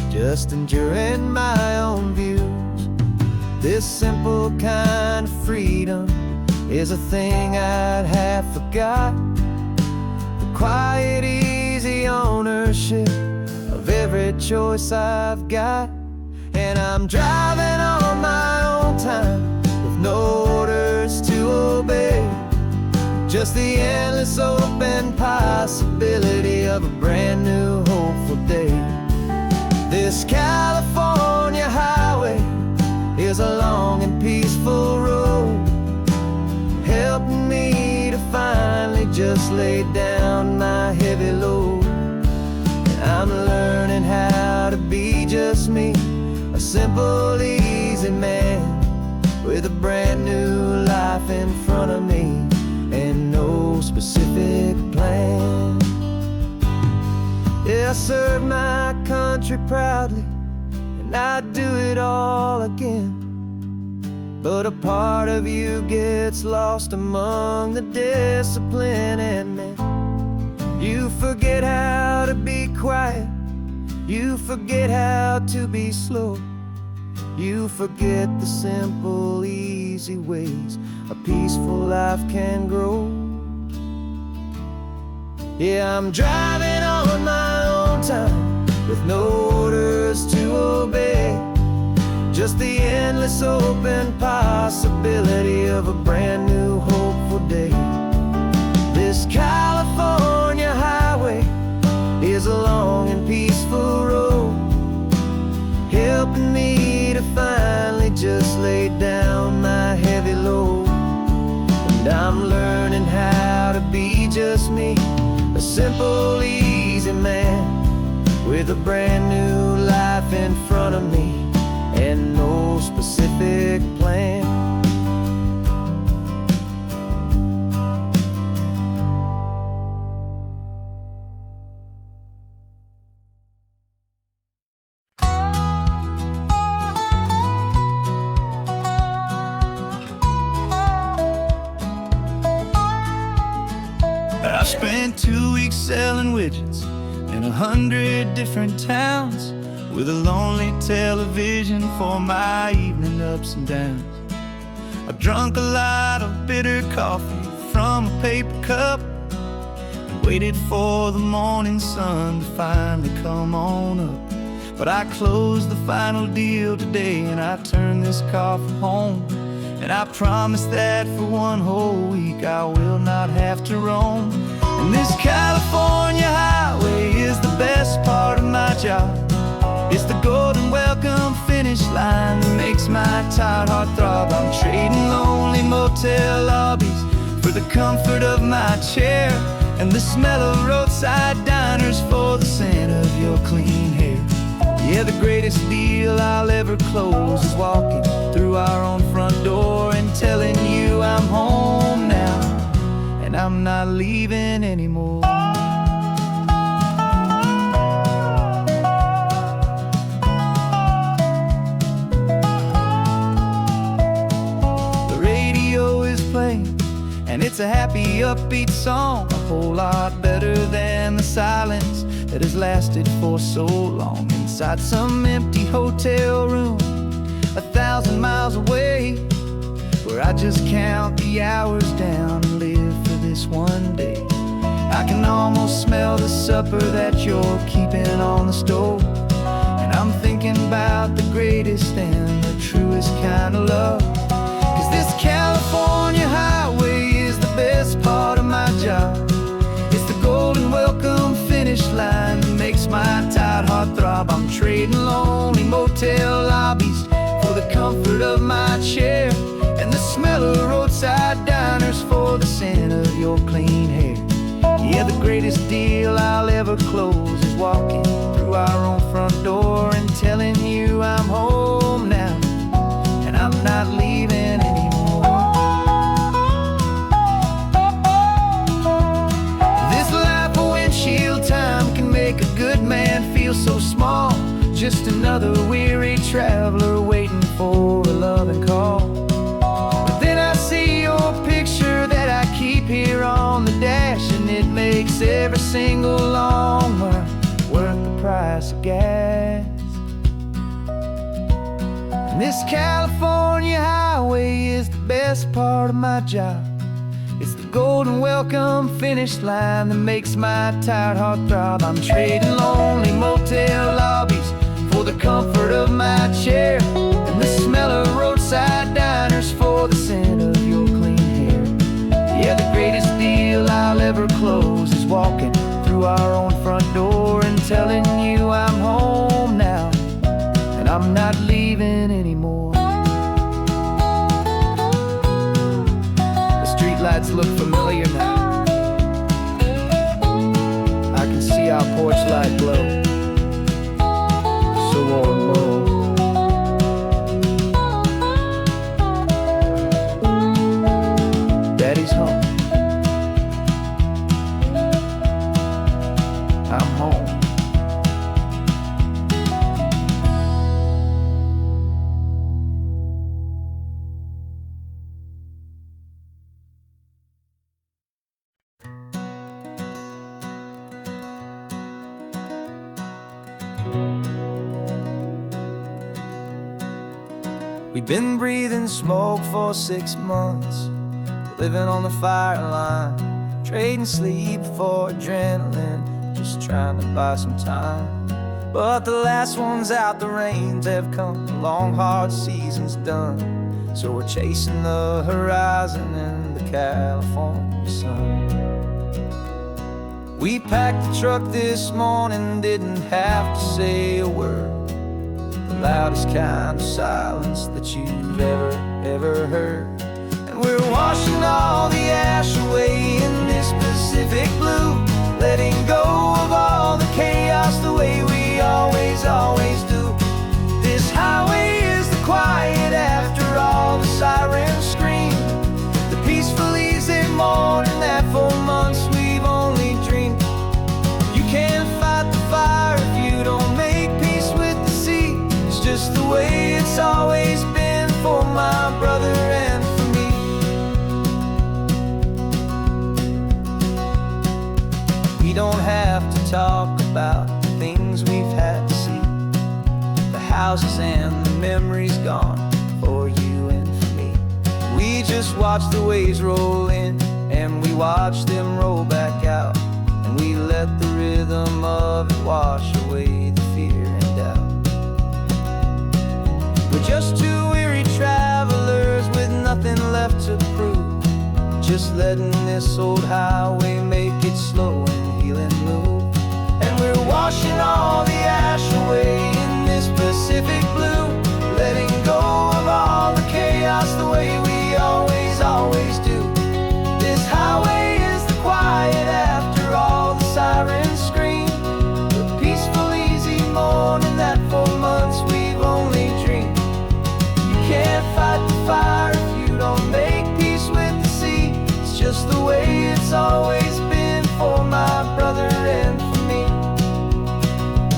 just enduring my own views. This simple kind of freedom is a thing I'd have forgot, the quiet, easy ownership of every choice I've got. And I'm driving on my own time with no orders to obey, just the endless open possibility of a brand new hopeful day. This California highway is a long and peaceful road, helping me to finally just lay down my heavy load. And I'm learning how to be just me, a simple, easy man with a brand new life in front of me and no specific plan. Yeah, I serve my country proudly, and I'd do it all again. But a part of you gets lost among the discipline, and then you forget how to be quiet, you forget how to be slow, you forget the simple, easy ways a peaceful life can grow. Yeah, I'm driving on my own time with no orders to obey, just the endless open possibility of a brand new hopeful day. This California highway is a long and peaceful road, helping me to finally just lay down my heavy load. And I'm learning how to be just me, a simple, easy man with a brand new life in front of me and no specific plan. I spent 2 weeks selling widgets in 100 different towns, with a lonely television for my evening ups and downs. I drank a lot of bitter coffee from a paper cup and waited for the morning sun to finally come on up. But I closed the final deal today and I turned this car from home, and I promise that for one whole week I will not have to roam. And this California highway is the best part of my job. It's the golden welcome finish line that makes my tired heart throb. I'm trading lonely motel lobbies for the comfort of my chair, and the smell of roadside diners for the scent of your clean hair. Yeah, the greatest deal I'll ever close is walking through our own front door and telling you I'm home now, and I'm not leaving anymore. The radio is playing, and it's a happy, upbeat song, a whole lot better than the silence that has lasted for so long inside some empty hotel room 1,000 miles away, where I just count the hours down and live for this one day. I can almost smell the supper that you're keeping on the stove, thinking about the greatest and the truest kind of love. 'Cause this California highway is the best part of my job. It's the golden welcome finish line that makes my tired heart throb. I'm trading lonely motel lobbies for the comfort of my chair, and the smell of roadside diners for the scent of your clean hair. Yeah, the greatest deal I'll ever close is walking through our own front door and telling you I'm home now, and I'm not leaving anymore. This life of windshield time can make a good man feel so small. Just another weary traveler waiting for a loving call. But then I see your picture that I keep here on the dash, and it makes every single long mile worth the price of gas. And this California highway is the best part of my job. It's the golden welcome finish line that makes my tired heart throb. I'm trading lonely motel lobbies for the comfort of my chair, and the smell of roadside diners for the scent of your clean hair. Yeah, the greatest deal I'll ever close is walking through our own front door and telling you I'm home now, and I'm not leaving anymore. The streetlights look familiar now. I can see our porch light glow, so warm, bold. Daddy's home. I'm home. We've been breathing smoke for 6 months, living on the fire line, trading sleep for adrenaline, just trying to buy some time. But the last one's out, the rains have come, the long hard season's done, so we're chasing the horizon in the California sun. We packed the truck this morning, didn't have to say a word, the loudest kind of silence that you've ever heard. And we're washing all the ash away in this Pacific blue, letting go of all the chaos the way we always do. This highway is the quiet after all the sirens scream, the peaceful easy morning that for months we've only dreamed. You can't fight the fire if you don't make peace with the sea. It's just the way it's always been for my brother and for me. We don't have to talk about the things we've had to see, the houses and the memories gone for you and for me. We just watch the waves roll in, and we watch them roll back out, and we let the rhythm of it wash away the fear and doubt. We're just two weary travelers with nothing left to prove, just letting this old highway make it slow and healing move. And we're washing all the ash away in this Pacific blue, letting go of all the chaos the way we always do. This highway is the quiet after all the sirens scream, the peaceful easy morning that for months we've only dreamed. You can't fight the fire if you don't make peace with the sea. It's just the way it's always been for my brother and for me.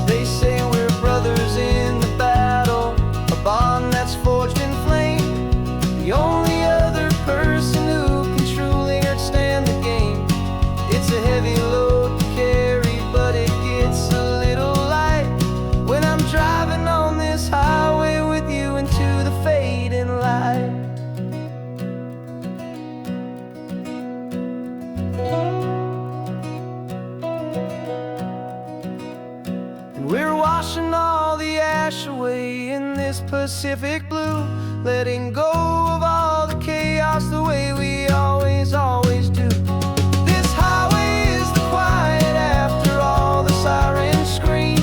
They say we're brothers in the battle, a bond that's forged in flame. The only other person who can truly understand the game. It's a heavy load to carry, but it gets a little light when I'm driving on this highway with you into the fading light. this Pacific blue, letting go of all the chaos the way we always do. This highway is the quiet after all the sirens scream,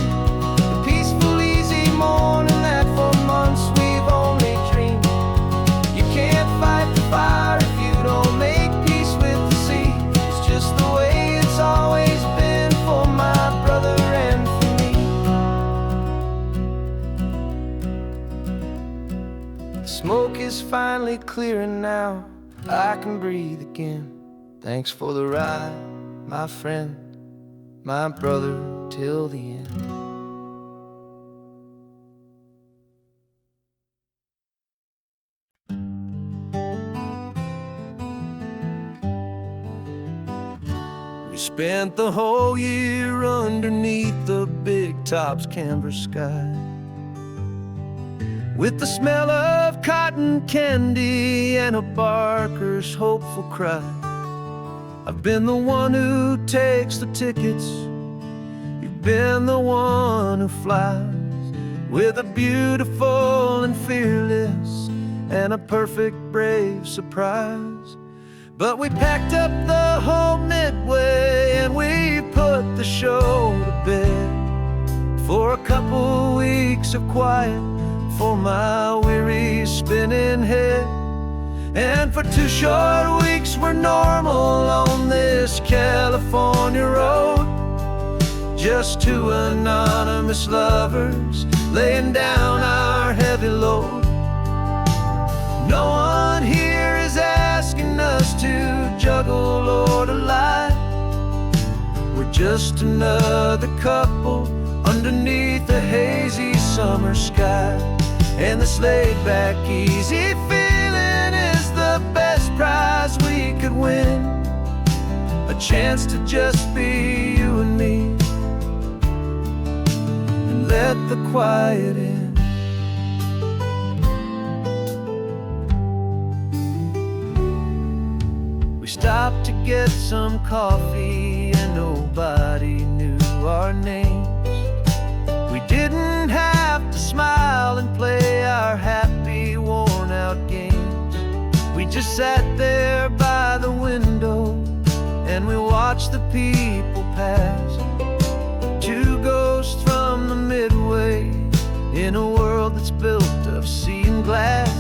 the peaceful, easy morning that for months we've only dreamed. You can't fight the fire if you don't make peace with the sea. It's just the way it's always been for my brother and for me. The smoke is finally clearing now, I can breathe again. Thanks for the ride, my friend, my brother, till the end. We spent the whole year underneath the big top's canvas sky, with the smell of cotton candy and a barker's hopeful cry. I've been the one who takes the tickets, you've been the one who flies, with a beautiful and fearless and a perfect brave surprise. But we packed up the whole Midway and we put the show to bed, for a couple weeks of quiet for my weary spinning head. And for 2 short weeks we're normal on this California road, just 2 anonymous lovers laying down our heavy load. No one here is asking us to juggle or to lie. We're just another couple underneath a hazy summer sky. And this laid-back, easy feeling is the best prize we could win, a chance to just be you and me, and let the quiet in. We stopped to get some coffee and nobody knew our names. We didn't have to smile and play our happy, worn-out games. We just sat there by the window and we watched the people pass, 2 ghosts from the Midway in a world that's built of sea and glass.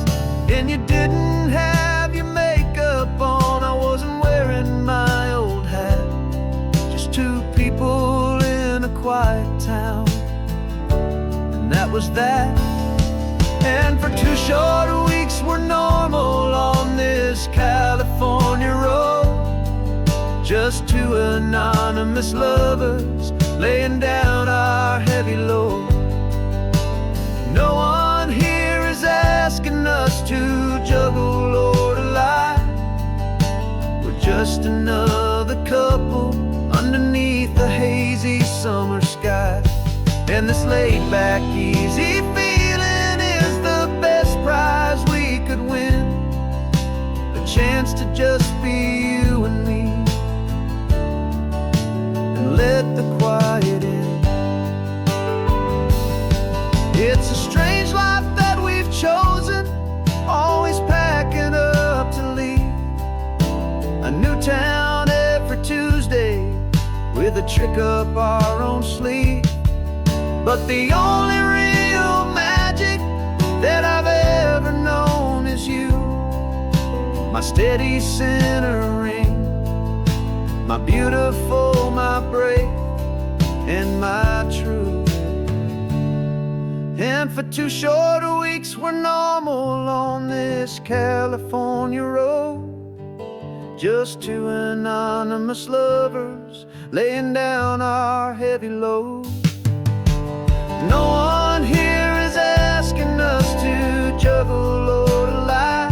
And you didn't have your makeup on, I wasn't wearing my old hat, just 2 people in a quiet town, and that was that. And for 2 short weeks we're normal on this California road, just 2 anonymous lovers laying down our heavy load. No one here is asking us to juggle or to lie. We're just another couple underneath the hazy summer sky. And this laid-back, easy feeling is the best prize we could win, a chance to just be you and me, and let the quiet in. It's a strange life that we've chosen, always packing up to leave a new town every Tuesday with a trick up our own sleeve. But the only real magic that I've ever known is you, my steady centering, my beautiful, my brave, and my true. And for 2 short weeks we're normal on this California road, just 2 anonymous lovers laying down our heavy load. No one here is asking us to juggle or to lie.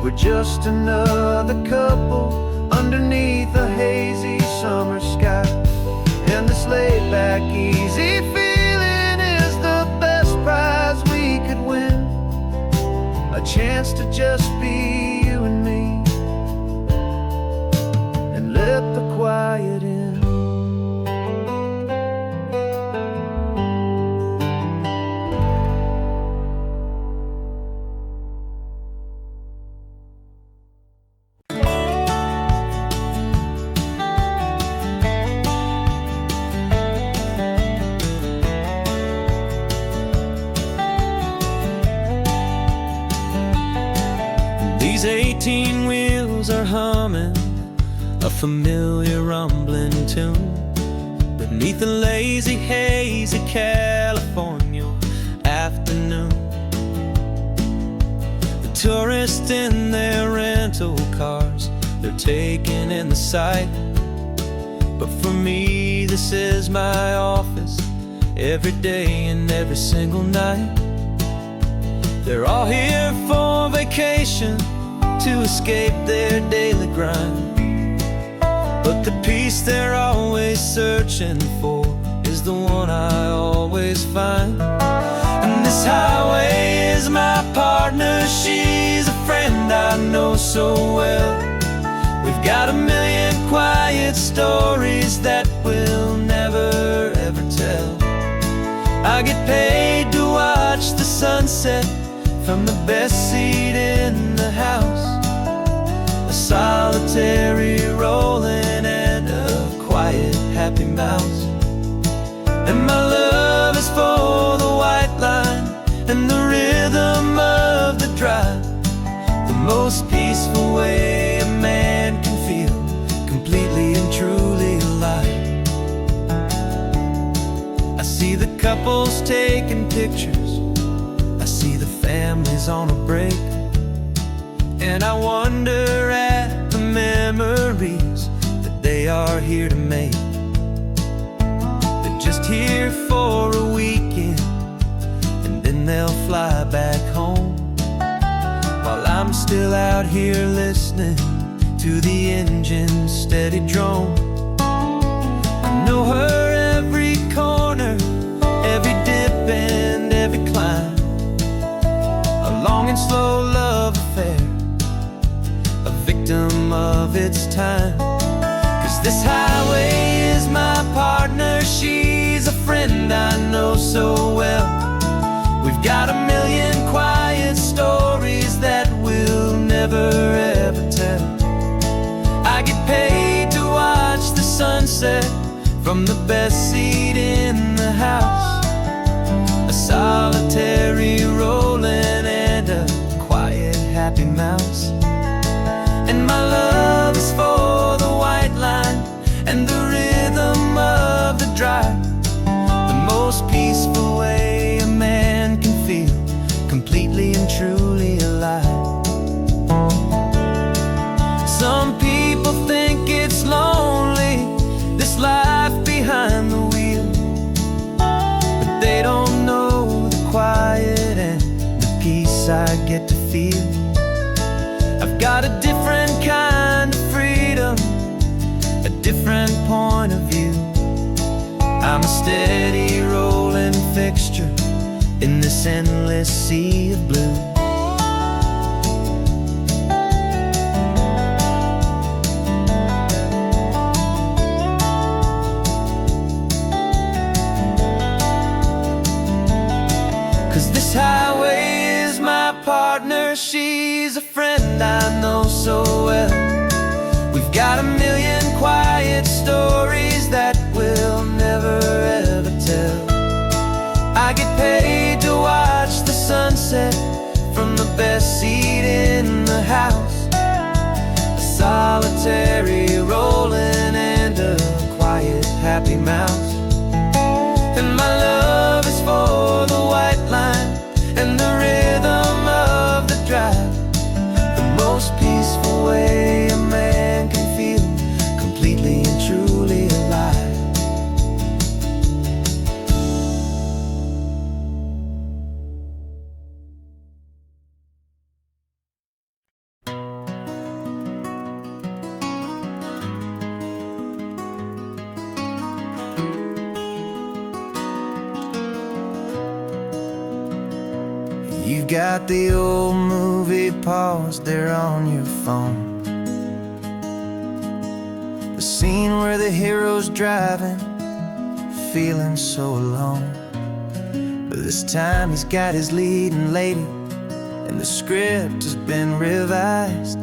We're just another couple underneath a hazy summer sky. And this laid-back, easy feeling is the best prize we could win, a chance to just be you and me, and let the quiet in. humming a familiar rumbling tune beneath a lazy, hazy California afternoon. The tourists in their rental cars, they're taking in the sight. But for me, this is my office, every day and every single night. They're all here for vacation, to escape their daily grind. But the peace they're always searching for is the one I always find. And this highway is my partner, she's a friend I know so well. We've got a million quiet stories that we'll never ever tell. I get paid to watch the sunset from the best seat in the house, a solitary rolling and a quiet happy mouse. And my love is for the white line and the rhythm of the drive, the most peaceful way a man can feel completely and truly alive. I see the couples taking pictures, I see the families on a break, and I wonder at the memories that they are here to make. They're just here for a weekend, and then they'll fly back home, while I'm still out here listening to the engine's steady drone. I know her every corner, every dip and every climb, a long and slow love affair, a victim of its time. 'Cause this highway is my partner, she's a friend I know so well. We've got a million quiet stories that we'll never ever tell. I get paid to watch the sunset from the best seat in the house, a solitary rolling and a quiet happy mouse. And my love is for the white line and the rhythm of the drive, the most peaceful way a man can feel completely and truly alive. Some people think it's lonely, this life behind the wheel, but they don't know the quiet and the peace I get to feel. I've got a different kind of freedom, a different point of view. I'm a steady rolling fixture in this endless sea of blue. This highway is my partner, she's a friend I know so well. We've got a million quiet stories that we'll never ever tell. I get paid to watch the sunset from the best seat in the house, a solitary rolling and a quiet happy mouse. And my love is for the white line and the rhythm of the drive, the most peaceful way a man can feel completely and truly alive. You've got the old movie paused there on your phone, the scene where the hero's driving, feeling so alone. But this time he's got his leading lady, and the script has been revised.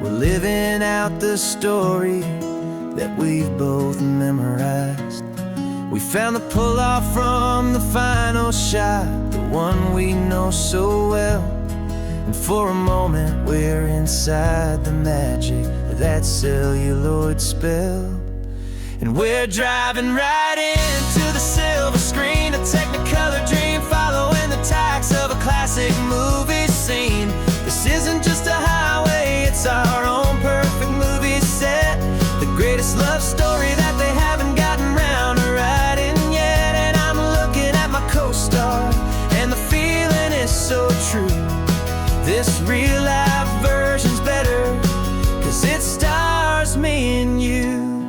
We're living out the story that we've both memorized. We found the pull-off from the final shot, the one we know so well. And for a moment we're inside the magic of that celluloid spell. And we're driving right into the silver screen, a technicolor dream following the tacks of a classic movie scene. This isn't just a highway, it's our own perfect movie set, the greatest love story that they haven't gotten round to writing yet. And I'm looking at my co-star, and the feeling is so true. This real life version's better, 'cause it stars me and you.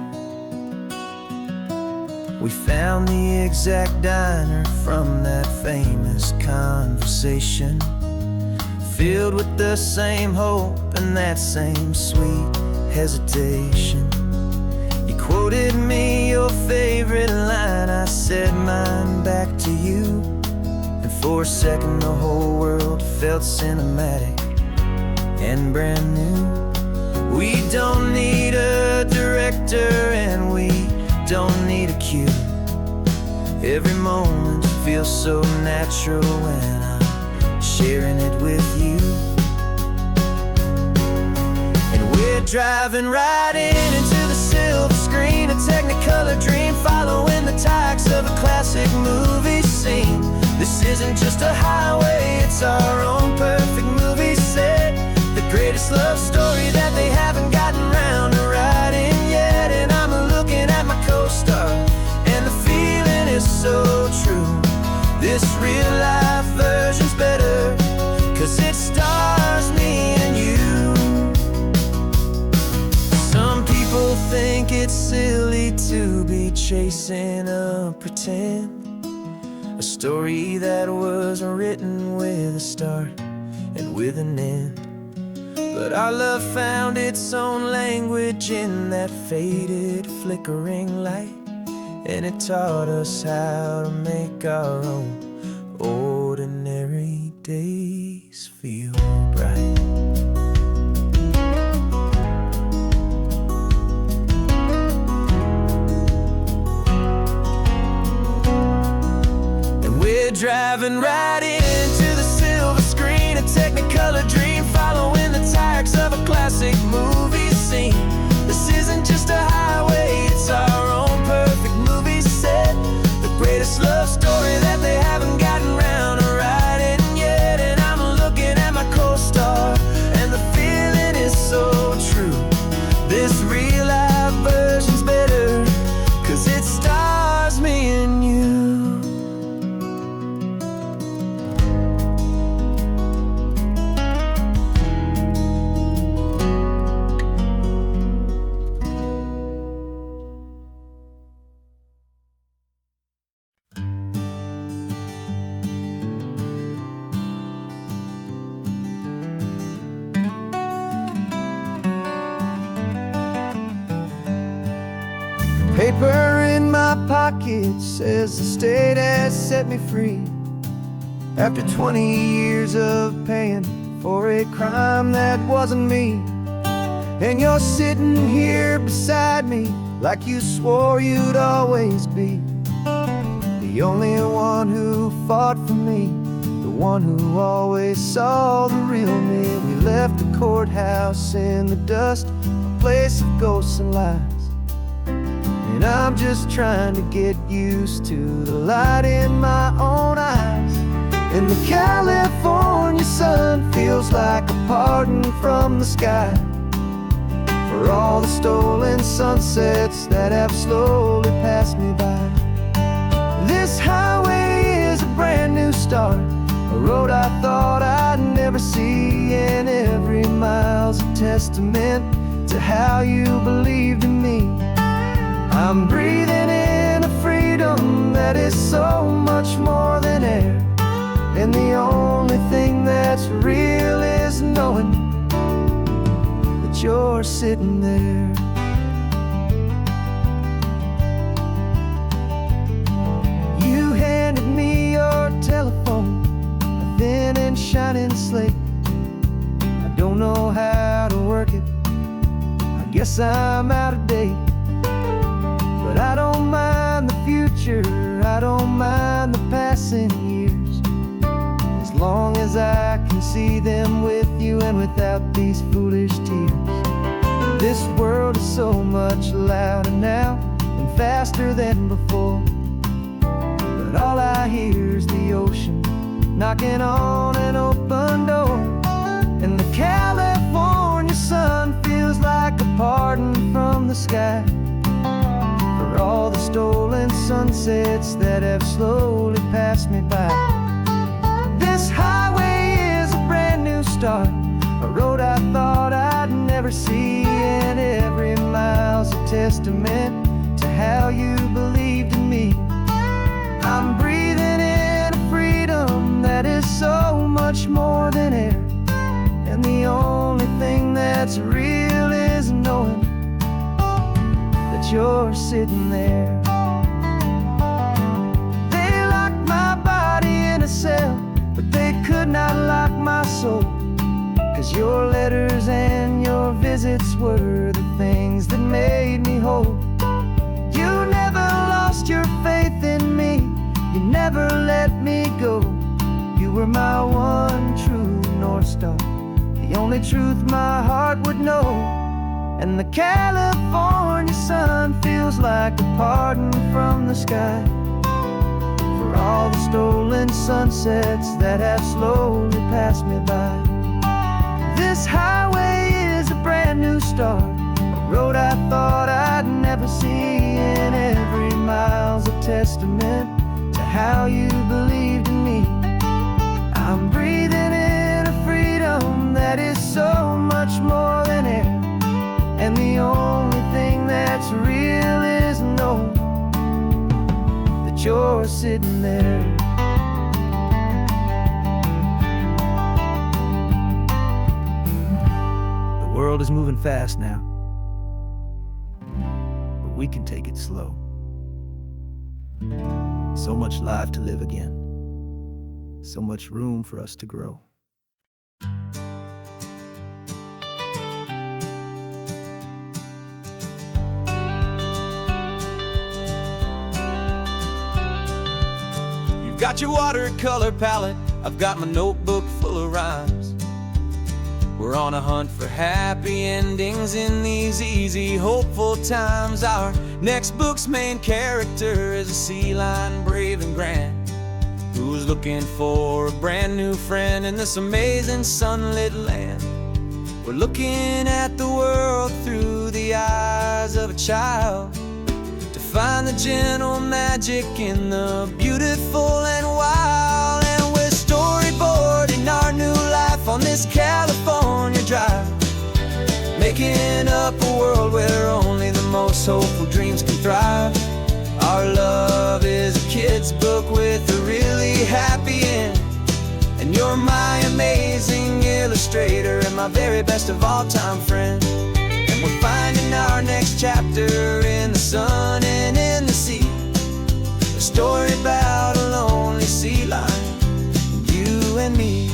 We found the exact diner from that famous conversation, filled with the same hope and that same sweet hesitation. You quoted me your favorite line, I said mine back to you. And for a second the whole world felt cinematic and brand new. We don't need a director and we don't need a cue. Every moment feels so natural when I'm sharing it with you. And we're driving right into the silver screen, a technicolor dream following the tacks of a classic movie scene. This isn't just a highway, it's our own perfect movie set, the greatest love story that they haven't gotten round to writing yet. And I'm looking at my co-star, and the feeling is so true. This real life version's better, 'cause it stars me and you. Some people think it's silly to be chasing a pretend, a story that was written with a start and with an end. But our love found its own language in that faded, flickering light, and it taught us how to make our own ordinary days feel bright. And we're driving right into the silver screen, a technicolor dream following the tacks of a classic movie scene. This isn't just a highway, it's our own perfect movie set, the greatest love story that they haven't gotten round to writing yet. And I'm looking at my co-star, and the feeling is so true. This real life version's better, 'cause it stars me and you. Paper in my pocket says the state has set me free, after 20 years of paying for a crime that wasn't me. And you're sitting here beside me like you swore you'd always be, the only one who fought for me, the one who always saw the real me. We left the courthouse in the dust, a place of ghosts and lies. And I'm just trying to get used to the light in my own eyes. And the California sun feels like a pardon from the sky for all the stolen sunsets that have slowly passed me by. This highway is a brand new start, a road I thought I'd never see, and every mile's a testament to how you believed in me. I'm breathing in a freedom that is so much more than air, and the only thing that's real is knowing that you're sitting there. You handed me your telephone, a thin and shining slate. I don't know how to work it, I guess I'm out of date. But I don't mind the future, I don't mind the passing years, as long as I can see them with you and without these foolish tears. This world is so much louder now and faster than before, but all I hear is the ocean knocking on an open door. And the California sun feels like a pardon from the sky for all the stolen sunsets that have slowly passed me by. This highway is a brand new start, a road I thought I'd never see, and every mile's a testament to how you believed in me. I'm breathing in a freedom that is so much more than air, and the only thing that's real is knowing that you're sitting there. They locked my body in a cell, but they could not lock my soul, 'cause your letters and your visits were the things that made me whole. You never lost your faith in me, you never let me go. You were my one true North Star, the only truth my heart would know. And the California sun feels like a pardon from the sky for all the stolen sunsets that have slowly passed me by. This highway is a brand new start, a road I thought I'd never see, and every mile's a testament to how you believed in me. I'm breathing in a freedom that is so much more than air, and the only thing that's real is knowing that you're sitting there. The world is moving fast now, but we can take it slow. So much life to live again, so much room for us to grow. You've got your watercolor palette, I've got my notebook full of rhymes. We're on a hunt for happy endings in these easy, hopeful times. Our next book's main character is a sea lion, brave and grand, who's looking for a brand new friend in this amazing sunlit land. We're looking at the world through the eyes of a child to find the gentle magic in the beautiful and wild. And we're storyboarding our new life on this California drive, making up a world where only the most hopeful dreams can thrive. Our love is a kid's book with a really happy end, and you're my amazing illustrator and my very best of all time friend. And we're finding our next chapter in the sun and in the sea, a story about a lonely sea lion, you and me.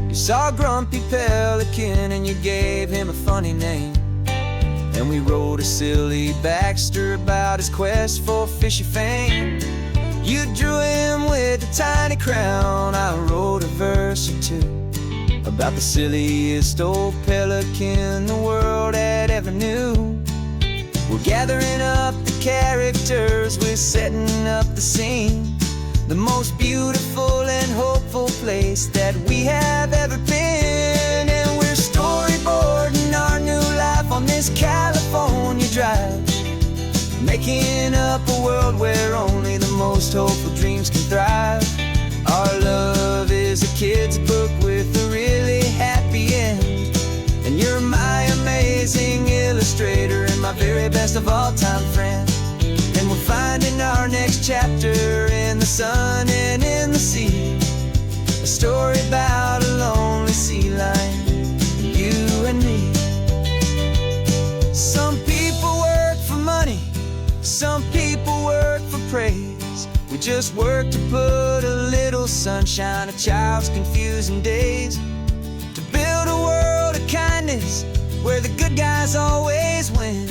You saw a grumpy pelican and you gave him a funny name, and we wrote a silly Baxter about his quest for fishy fame. You drew him with a tiny crown, I wrote a verse or two about the silliest old pelican the world had ever knew. We're gathering up the characters, we're setting up the scene, the most beautiful and hopeful place that we have ever been. And we're storyboarding our new life on this California drive, making up a world where only the most hopeful dreams can thrive. Our love is a kid's book with a really happy end, and you're my amazing illustrator and my very best of all time friend. And we're finding our next chapter in the sun and in the sea, a story about a lonely sea lion, you and me. Some people work for money, some people work for praise. We just work to put a little sunshine in a child's confusing days, to build a world of kindness where the good guys always win,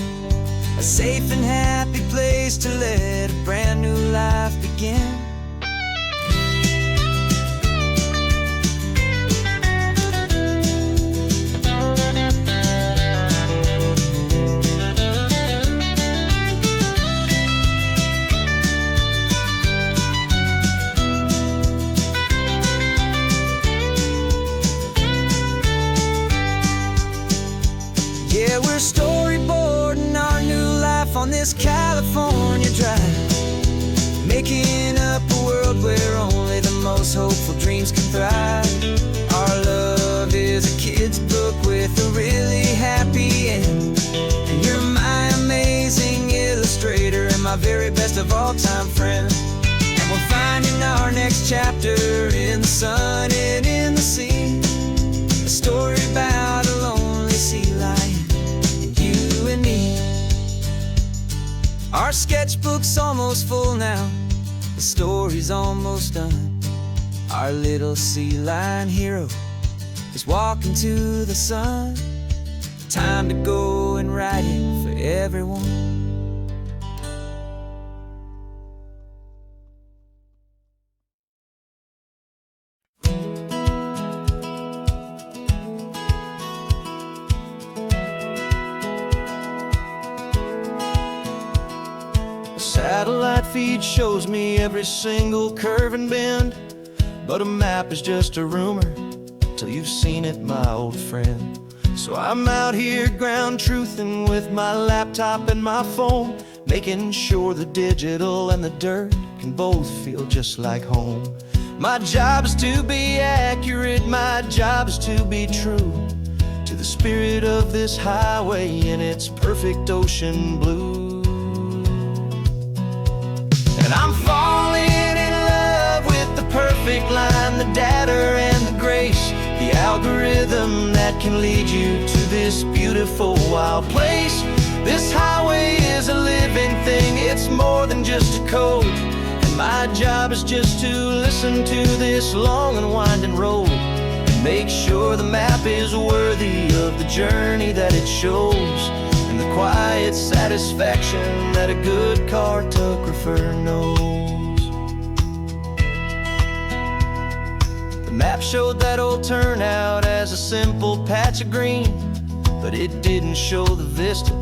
a safe and happy place to let a brand new life begin. we're storyboarding our new life on this California drive, making up a world where only the most hopeful dreams can thrive. Our love is a kid's book with a really happy end, and you're my amazing illustrator and my very best of all-time friend. And we're finding our next chapter in the sun and in the sea, a story about a lonely sea lion and you and me. Our sketchbook's almost full now, the story's almost done. Our little sea lion hero is walking to the sun. Time to go and write it for everyone. Satellite feed shows me every single curve and bend, but a map is just a rumor till you've seen it, my old friend. So I'm out here ground truthing with my laptop and my phone, making sure the digital and the dirt can both feel just like home. My job is to be accurate, my job is to be true to the spirit of this highway in its perfect ocean blue. And I'm falling in love with the perfect line, the data and the grace, the algorithm that can lead you to this beautiful wild place. This highway is a living thing, it's more than just a code. And my job is just to listen to this long and winding road and make sure the map is worthy of the journey that it shows, and the quiet satisfaction that a good cartographer knows. The map showed that old turnout as a simple patch of green, but it didn't show the vista,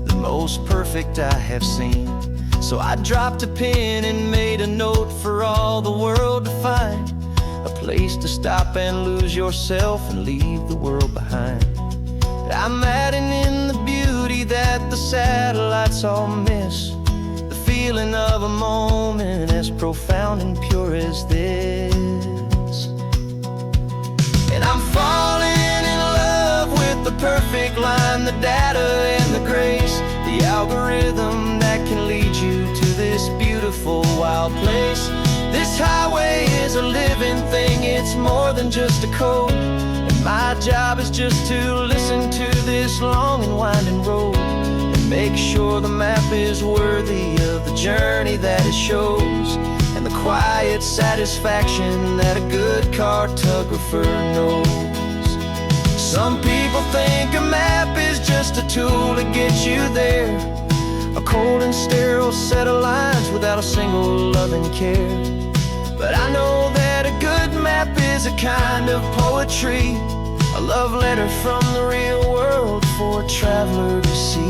the most perfect I have seen. So I dropped a pin and made a note for all the world to find, a place to stop and lose yourself and leave the world behind. I'm adding in the beauty that the satellites all miss, the feeling of a moment as profound and pure as this. And I'm falling in love with the perfect line, the data and the grace, the algorithm that can lead you to this beautiful wild place. This highway is a living thing, it's more than just a code. My job is just to listen to this long and winding road and make sure the map is worthy of the journey that it shows, and the quiet satisfaction that a good cartographer knows. Some people think a map is just a tool to get you there, a cold and sterile set of lines without a single loving care. But I know that a good map is a kind of poetry, a love letter from the real world for a traveler to see.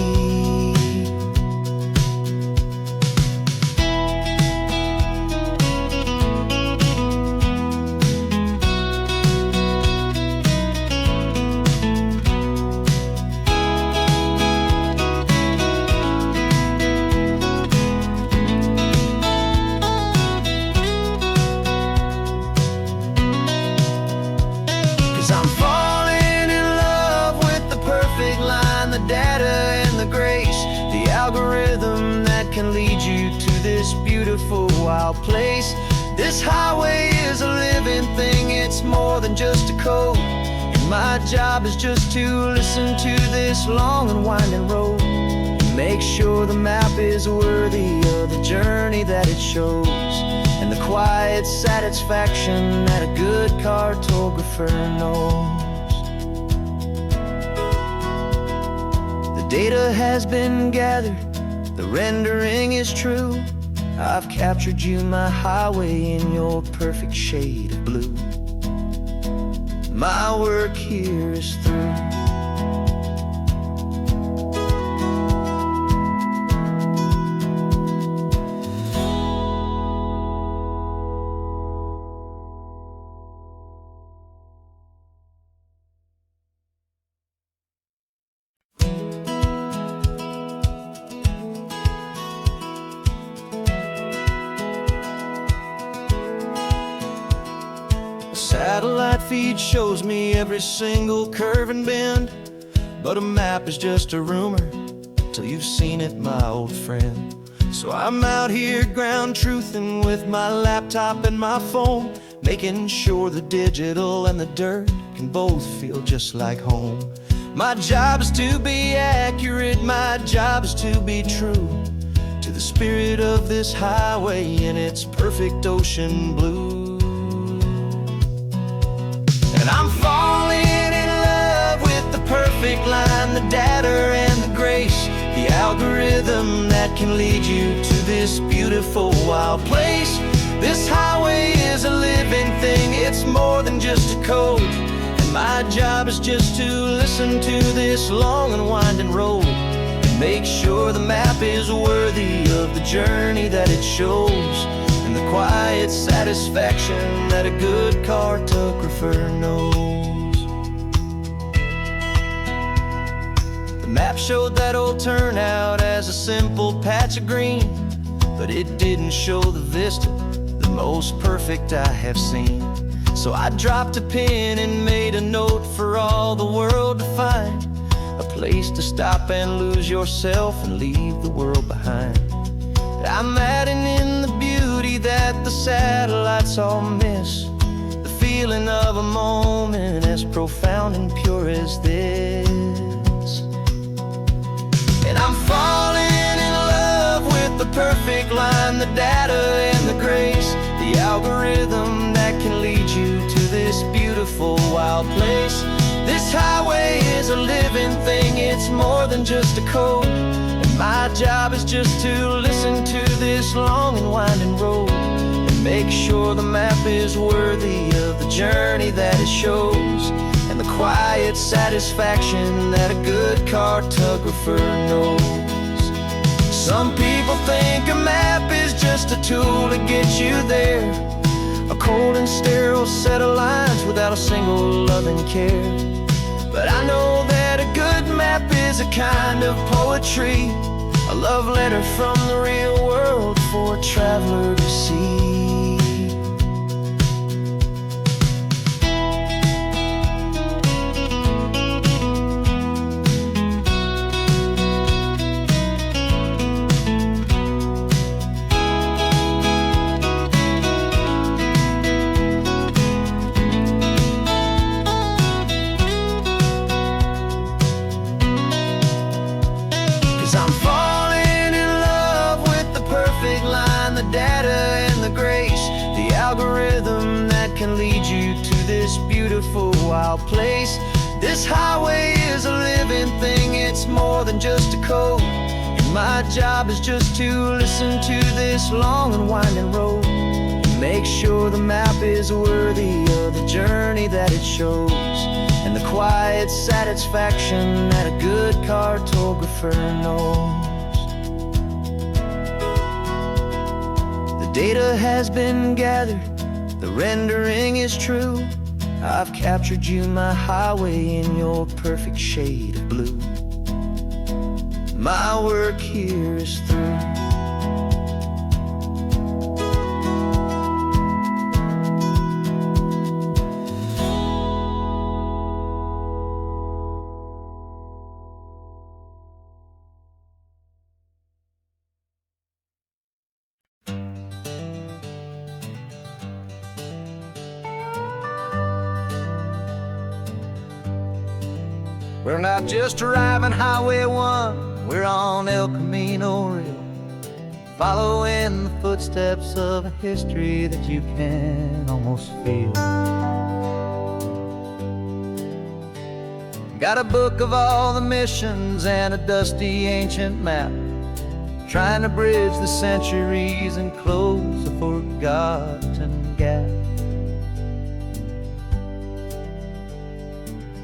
'Cause I'm falling in love with the perfect line, the data and the grace, the algorithm that can lead you to this beautiful wild place. This highway is a living thing, it's more than just a code. And my job is just to listen to this long and winding road and make sure the map is worthy of the journey that it shows, and the quiet satisfaction that a good cartographer knows. The data has been gathered, the rendering is true. I've captured you, my highway, in your perfect shade of blue. My work here is through. feed shows me every single curve and bend, but a map is just a rumor till you've seen it, my old friend. So I'm out here ground truthing with my laptop and my phone, making sure the digital and the dirt can both feel just like home. My job is to be accurate, my job is to be true to the spirit of this highway in its perfect ocean blue. And I'm falling in love with the perfect line, the data and the grace, the algorithm that can lead you to this beautiful wild place. This highway is a living thing, it's more than just a code. And my job is just to listen to this long and winding road and make sure the map is worthy of the journey that it shows, and the quiet satisfaction that a good cartographer knows. The map showed that old turnout as a simple patch of green, but it didn't show the vista, the most perfect I have seen. So I dropped a pin and made a note for all the world to find, a place to stop and lose yourself and leave the world behind. I'm adding in the beauty that the satellites all miss, the feeling of a moment as profound and pure as this. And I'm falling in love with the perfect line, the data and the grace, the algorithm that can lead you to this beautiful wild place. This highway is a living thing, it's more than just a code. And my job is just to listen to this long and winding road and make sure the map is worthy of the journey that it shows, and the quiet satisfaction that a good cartographer knows. Some people think a map is just a tool to get you there, a cold and sterile set of lines without a single loving care. But I know that a good map is a kind of poetry, a love letter from the real world for a traveler to see. I'm falling in love with the perfect line, the data and the grace, the algorithm that can lead you to this beautiful wild place. This highway is a living thing, it's more than just a code. And my job is just to listen to this long and winding road and make sure the map is worthy of the journey that it shows, and the quiet satisfaction that a good cartographer knows. The data has been gathered, the rendering is true. I've captured you, my highway, in your perfect shade of blue. My work here is through. We're not just driving Highway 1, we're on El Camino Real, following the footsteps of a history that you can almost feel. Got a book of all the missions and a dusty ancient map, trying to bridge the centuries and close a forgotten gap.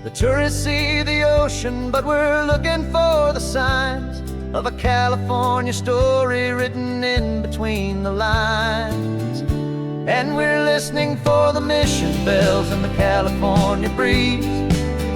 The tourists see the ocean, but we're looking for the signs of a California story written in between the lines. And we're listening for the mission bells in the California breeze,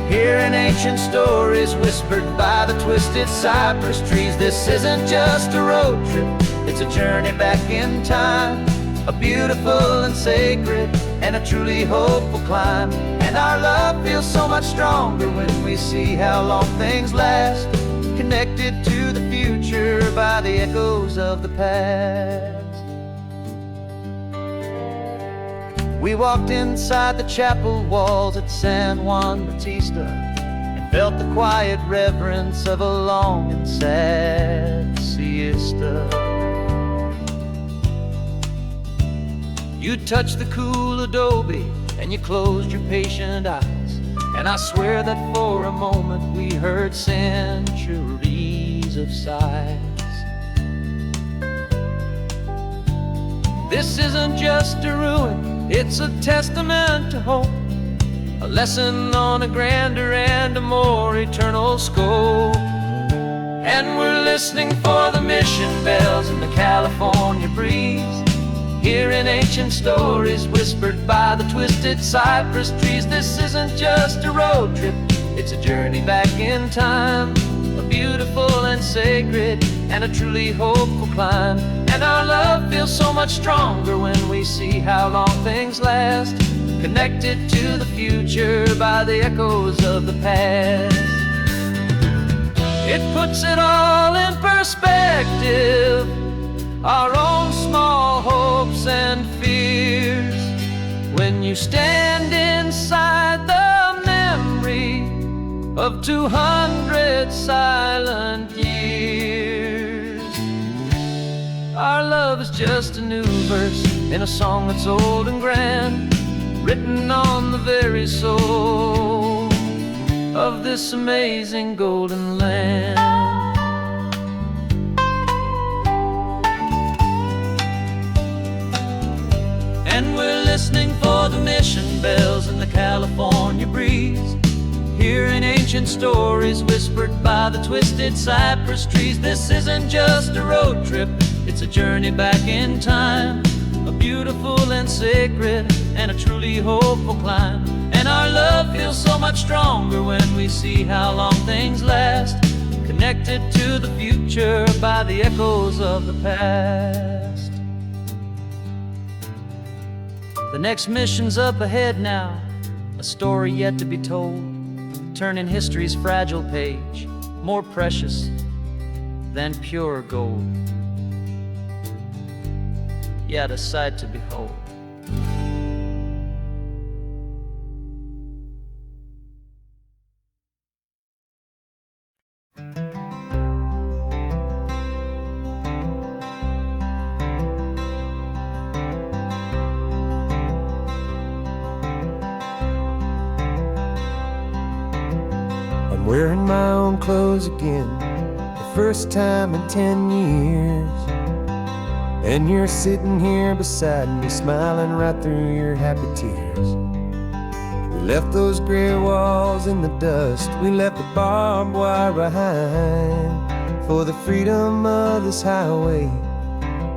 hearing ancient stories whispered by the twisted cypress trees. This isn't just a road trip, it's a journey back in time, a beautiful and sacred and a truly hopeful climb. And And our love feels so much stronger when we see how long things last, connected to the future by the echoes of the past. We walked inside the chapel walls at San Juan Bautista and felt the quiet reverence of a long and sad siesta. You touched the cool adobe and you closed your patient eyes, and I swear that for a moment we heard centuries of sighs. This isn't just a ruin, it's a testament to hope, a lesson on a grander and a more eternal scope. And we're listening for the mission bells in the California breeze, hearing ancient stories whispered by the twisted cypress trees. This isn't just a road trip, it's a journey back in time, a beautiful and sacred and a truly hopeful climb. And our love feels so much stronger when we see how long things last, connected to the future by the echoes of the past. It puts it all in perspective, our own small hopes and fears, when you stand inside the memory of 200 silent years. Our love is just a new verse in a song that's old and grand, written on the very soul of this amazing golden land. And we're listening for the mission bells in the California breeze, hearing ancient stories whispered by the twisted cypress trees. This isn't just a road trip, it's a journey back in time, a beautiful and sacred and a truly hopeful climb. And our love feels so much stronger when we see how long things last, connected to the future by the echoes of the past. The next mission's up ahead now, a story yet to be told, turning history's fragile page more precious than pure gold. Yet a sight to behold. I'm wearing my own clothes again, the first time in 10 years. And you're sitting here beside me, smiling right through your happy tears. We left those gray walls in the dust, we left the barbed wire behind, for the freedom of this highway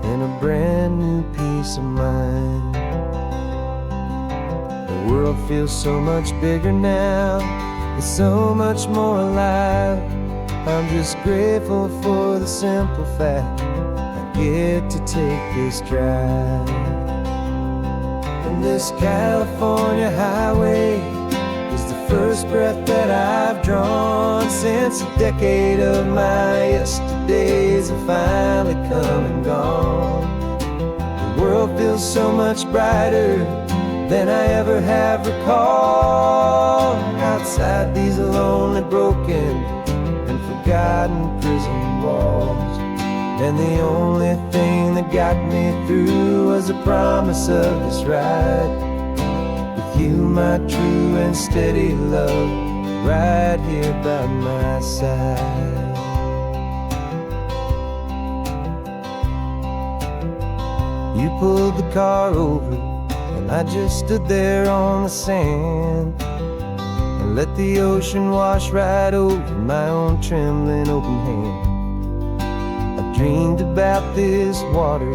and a brand new peace of mind. The world feels so much bigger now, it's so much more alive. I'm just grateful for the simple fact I get to take this drive. And this California highway is the first breath that I've drawn since a decade of my yesterdays have finally come and gone. The world feels so much brighter than I ever have recalled, outside these lonely, broken and forgotten prison walls. And the only thing that got me through was the promise of this ride, with you, my true and steady love, right here by my side. You pulled the car over and I just stood there on the sand and let the ocean wash right over my own trembling open hand. I dreamed about this water,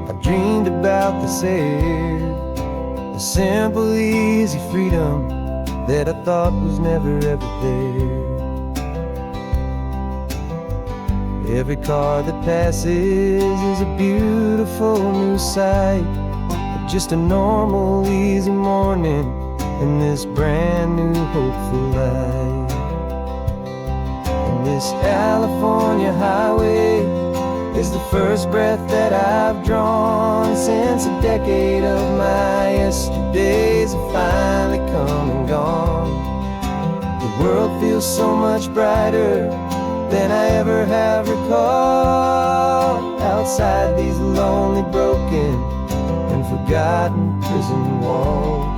I dreamed about this air, the simple, easy freedom that I thought was never ever there. Every car that passes is a beautiful new sight, but just a normal, easy morning in this brand new hopeful life. And this California highway is the first breath that I've drawn since a decade of my yesterdays have finally come and gone. The world feels so much brighter than I ever have recalled. Outside these lonely, broken, and forgotten prison walls.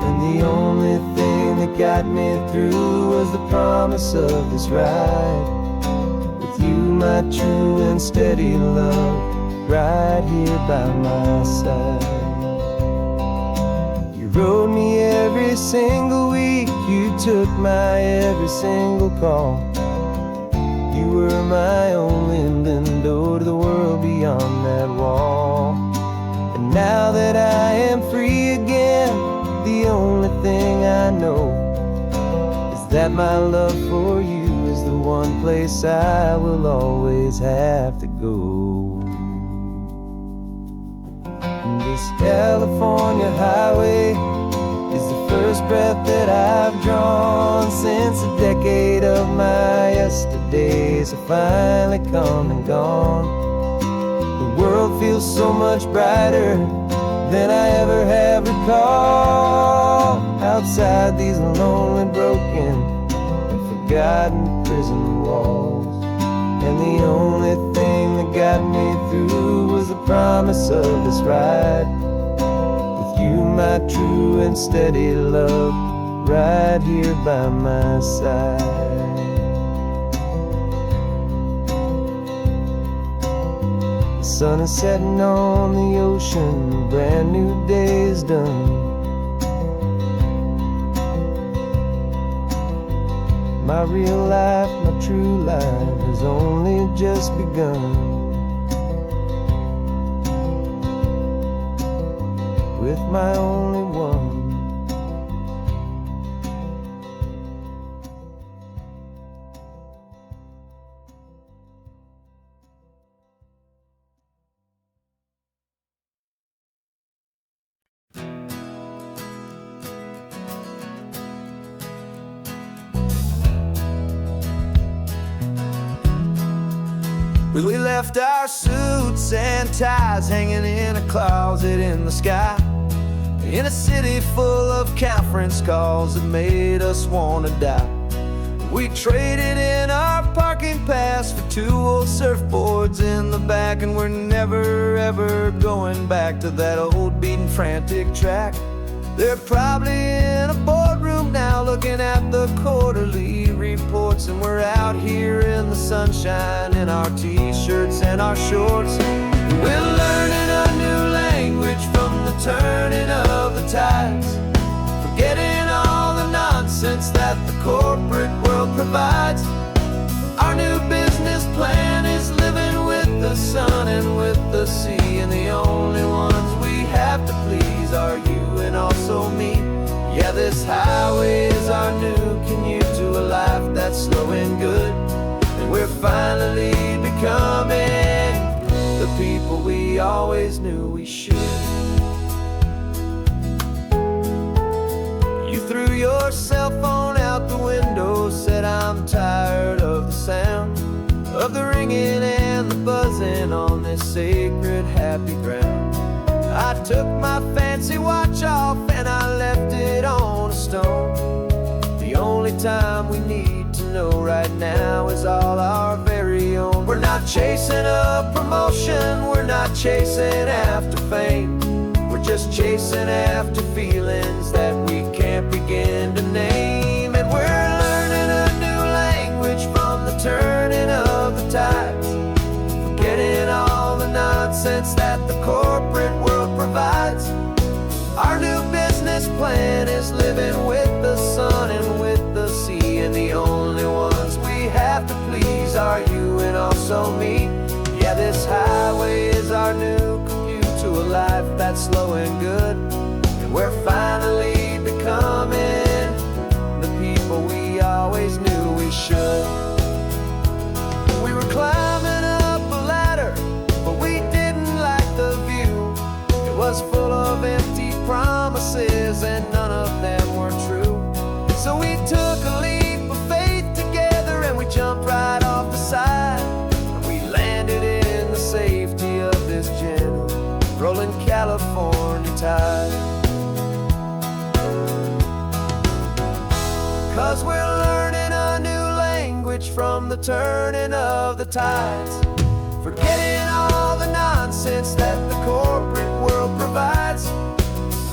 And the only thing that got me through was the promise of this ride. With you, my true and steady love, right here by my side. You rode me every single week, you took my every single call. You were my only window to the world beyond that wall. And now that I am free again, the only thing I know is that my love for you is the one place I will always have to go. And this California highway is the first breath that I've drawn since a decade of my yesterdays have finally come and gone. The world feels so much brighter than I ever have recalled. Outside these lonely, broken, and forgotten prison walls. And the only thing that got me through was the promise of this ride. With you, my true and steady love, right here by my side. The sun is setting on the ocean, a brand new day is done. My real life, my true life has only just begun. With my only one. We left our suits and ties hanging in a closet in the sky, in a city full of conference calls that made us want to die. We traded in our parking pass for 2 old surfboards in the back, and we're never ever going back to that old beaten frantic track. They're probably in a boardroom now looking at the quarterly reports, and we're out here in the sunshine in our t-shirts and our shorts. We're learning a new language from the turning of the tides, forgetting all the nonsense that the corporate world provides. Our new business plan is living with the sun and with the sea, and the only ones we have to please are you and also me. Yeah, this highway is our new commute to a life that's slow and good, and we're finally becoming the people we always knew we should. You threw your cell phone out the window, said I'm tired of the sound of the ringing and the buzzing on this sacred happy ground. I took my fancy watch off and I left it on a stone. The only time we need to know right now is all our very own. We're not chasing a promotion, we're not chasing after fame. We're just chasing after feelings that we can't begin to name. And we're learning a new language from the turning of the tides, forgetting all the nonsense that the corporate world provides. Our new business plan is living with the sun and with the sea, and the only ones we have to please are you and also me. Yeah, this highway is our new commute to a life that's slow and good, and we're finally becoming the people we always knew we should. We were climbing up a ladder, but we didn't like the view. It was full of empty promises and none of them 'cause we're learning a new language from the turning of the tides. Forgetting all the nonsense that the corporate world provides.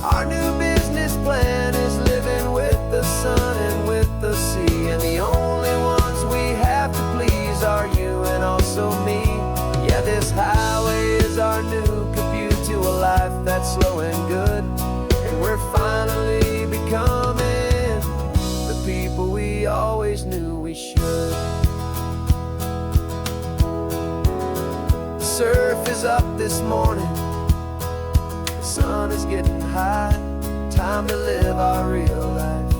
Our new business plan is living with the sun and with the sea, and the only ones we have to please are you and also me. Yeah, this highway is our new commute to a life that's slow and good, and we're finally becoming the people we always knew we should. The surf is up this morning, the sun is getting high, time to live our real life,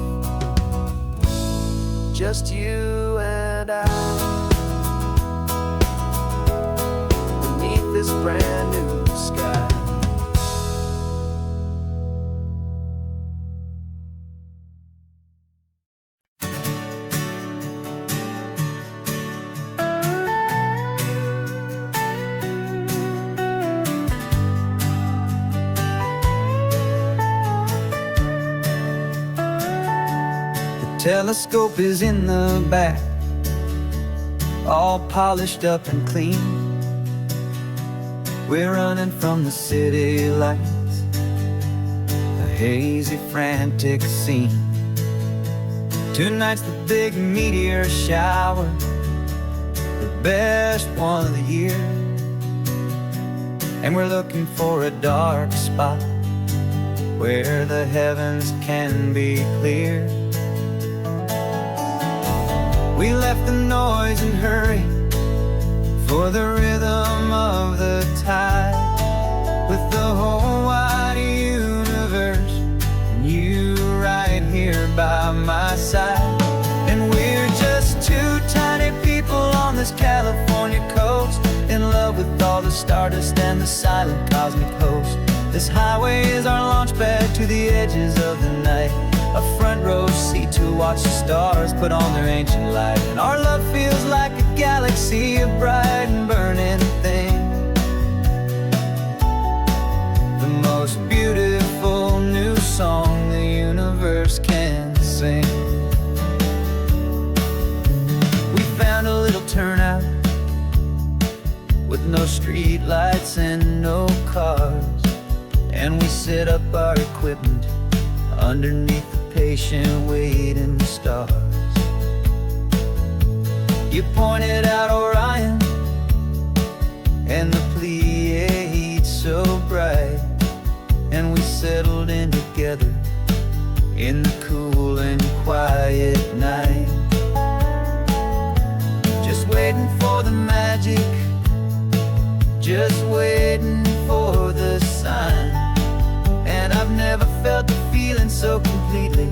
just you and I, beneath this brand new sky. Telescope is in the back, all polished up and clean. We're running from the city lights, a hazy, frantic scene. Tonight's the big meteor shower, the best one of the year. And we're looking for a dark spot where the heavens can be clear. We left the noise and hurry for the rhythm of the tide, with the whole wide universe and you right here by my side. And we're just two tiny people on this California coast, in love with all the stardust and the silent cosmic host. This highway is our launch pad to the edges of the night, a front row seat to watch the stars put on their ancient light. And our love feels like a galaxy of bright and burning things, the most beautiful new song the universe can sing. We found a little turnout with no street lights and no cars, and we set up our equipment underneath the patient waiting stars. You pointed out Orion and the Pleiades so bright, and we settled in together in the cool and quiet night, just waiting for the magic, just waiting for the sign. And I've never felt the feeling so completely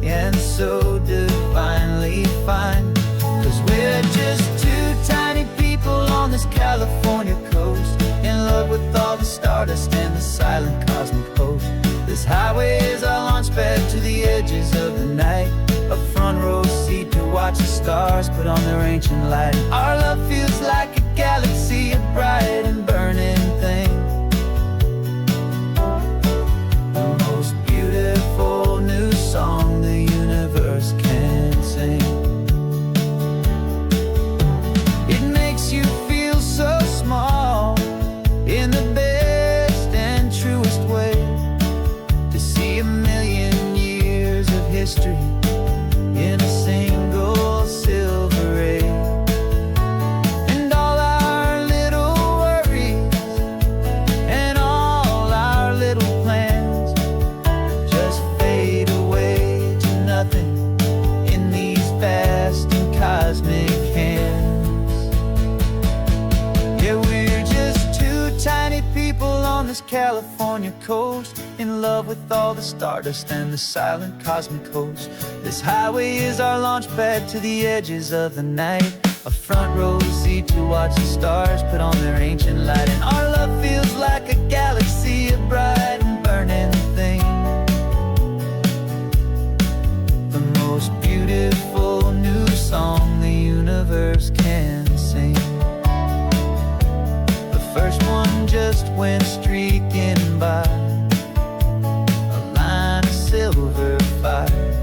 and so divinely fine, 'cause we're just two tiny people on this California coast, in love with all the stardust and the silent cosmic host. This highway is our launch pad to the edges of the night, a front row seat to watch the stars put on their ancient light. Our love feels like a galaxy of bright and burning things, new song the universe can sing. It makes you feel so small in the best and truest way, to see a million years of history in a single silver ray. And all our little worries and all our little plans just fade away to nothing in these vast and cosmic hands. Yeah, we're just two tiny people on this California coast, in love with all the stardust and the silent cosmic host. This highway is our launch pad to the edges of the night, a front row seat to watch the stars put on their ancient light. And our love feels like a galaxy of bright and burning things, the most beautiful new song the universe can sing. The first one just went streaking by, a line of silver fire,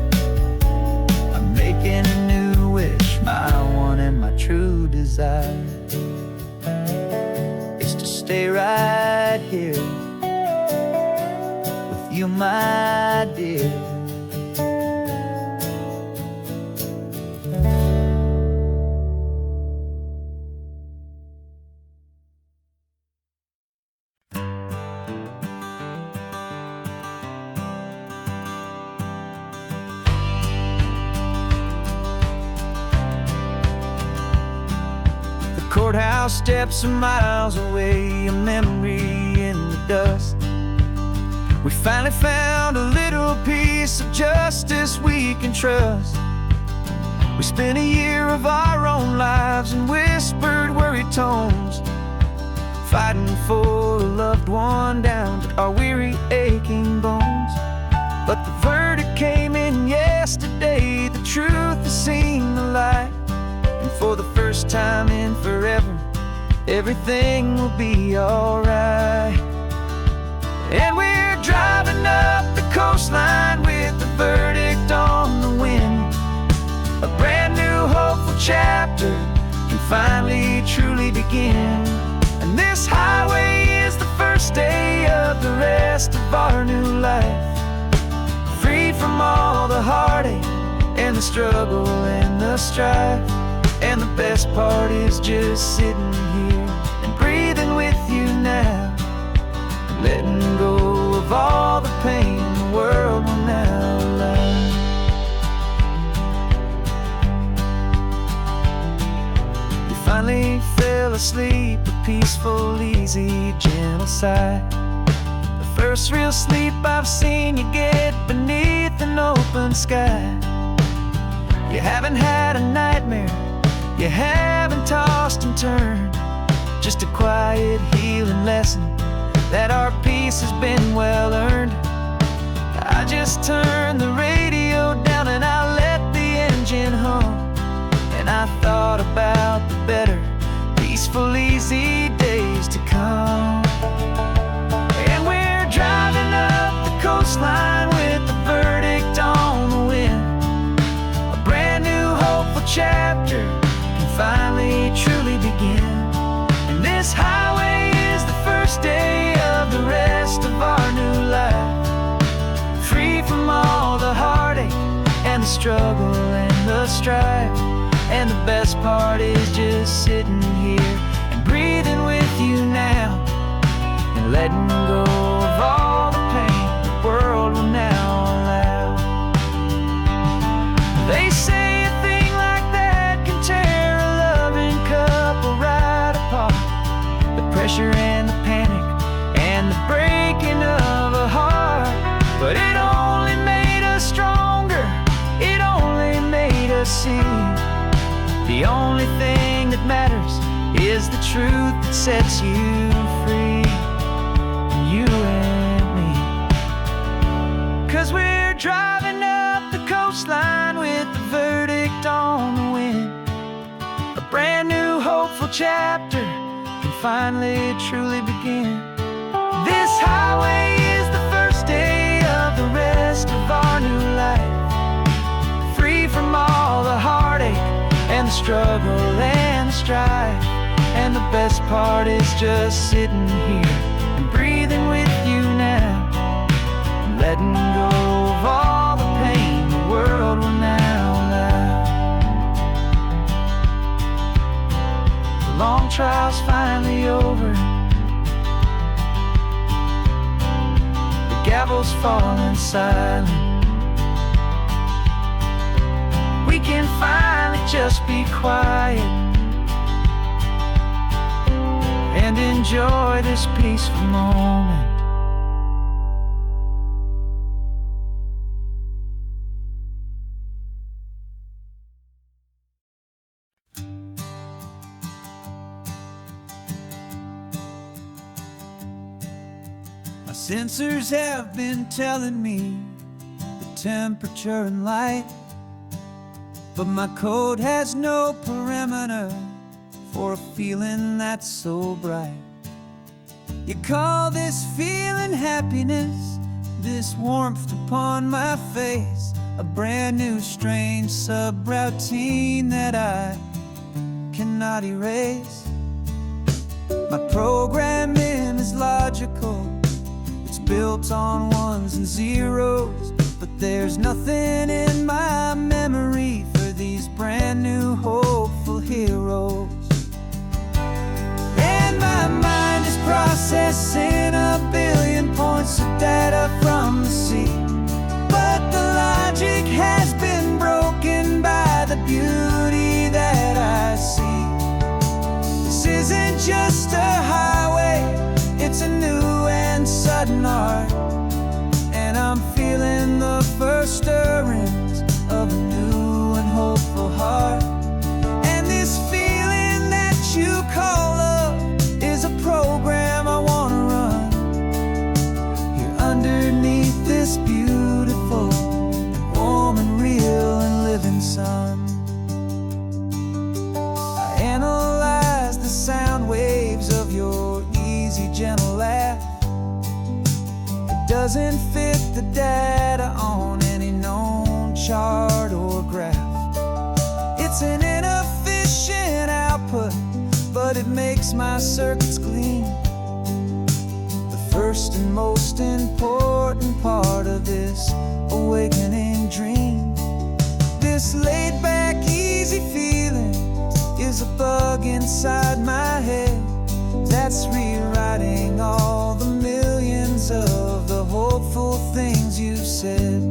my dear. Courthouse steps are miles away, a memory in the dust. We finally found a little piece of justice we can trust. We spent a year of our own lives in whispered, worried tones, fighting for a loved one down to our weary, aching bones. But the verdict came in yesterday, the truth has seen the light. And for the first time in forever, everything will be alright. And we're driving up the coastline with the verdict on the wind. A brand new hopeful chapter can finally truly begin. And this highway is the first day of the rest of our new life, free from all the heartache and the struggle and the strife. And the best part is just sitting here and breathing with you now, letting go of all the pain the world will now allow. You finally fell asleep, a peaceful, easy, gentle sigh. The first real sleep I've seen you get beneath an open sky. You haven't had a nightmare, you haven't tossed and turned, just a quiet healing lesson that our peace has been well earned. I just turned the radio down and I let the engine hum, and I thought about the better, peaceful, easy days to come. And we're driving up the coastline with the verdict on the wind. A brand new hopeful chapter finally truly begin. And this highway is the first day of the rest of our new life, free from all the heartache and the struggle and the strife. And the best part is just sitting here and breathing with you now, and letting go of all the pain the world will now allow. They say a thing like that can tear a loving couple right apart. The pressure and the panic and the breaking of a heart. But it only made us stronger, it only made us see the only thing that matters is the truth that sets you free, you and me. 'Cause we're driving up the coastline with the verdict on the wind. A brand new hopeful chapter can finally truly begin. This highway is the first day of the rest of our new life, free from all the heartache and the struggle and the strife. And the best part is just sitting here and breathing with you now, and letting go of all the pain the world will now allow. The long trial's finally over, the gavel's falling silent. We can finally just be quiet and enjoy this peaceful moment. My sensors have been telling me the temperature and light, but my code has no perimeter for a feeling that's so bright. You call this feeling happiness, this warmth upon my face, a brand new strange subroutine that I cannot erase. My programming is logical, it's built on ones and zeros, but there's nothing in my memory for these brand new hopeful heroes. And my mind is processing a billion points of data from the sea, but the logic has been broken by the beauty that I see. This isn't just a highway, it's a new and sudden art, and I'm feeling the first stirrings of a new and hopeful heart. And this feeling that you call love is a program I wanna run here underneath this beautiful and warm and real and living sun. I analyze the sound waves of your easy, gentle laugh. It doesn't fit the data on any known chart or graph. It's an inefficient output, but it makes my circuits gleam. The first and most important part of this awakening dream. This laid back, easy feeling is a bug inside my head that's rewriting all the millions of the hopeful things you've said.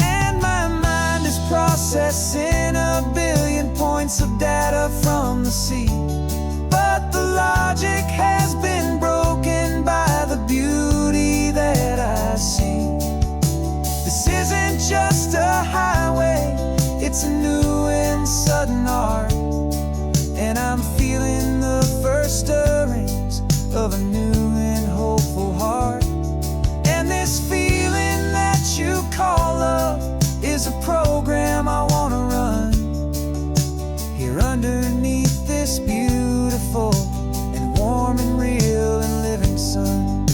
And my mind is processing a billion points of data from the sea, but the logic has been broken by the beauty that I see. This isn't just a highway, it's a new and sudden art, and I'm feeling the first stirrings of a new and hopeful heart. And this feeling that you call love is a program I wanna run here underneath this beautiful and warm and real and living sun.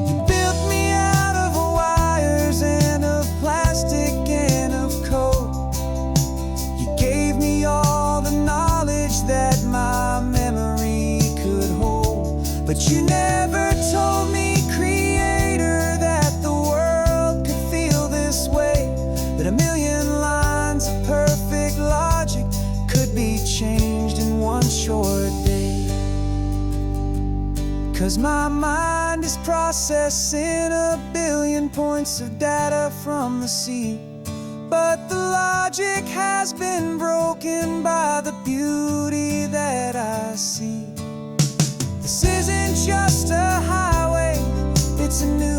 You built me out of wires and of plastic and of coal. You gave me all the knowledge that my memory could hold, but you never told me, Creator, that the world could feel this way, that a million lines of perfect logic could be changed in one short day. 'Cause my mind is processing a billion points of data from the sea, but the logic has been broken by the beauty that I see. This isn't just a highway, it's a new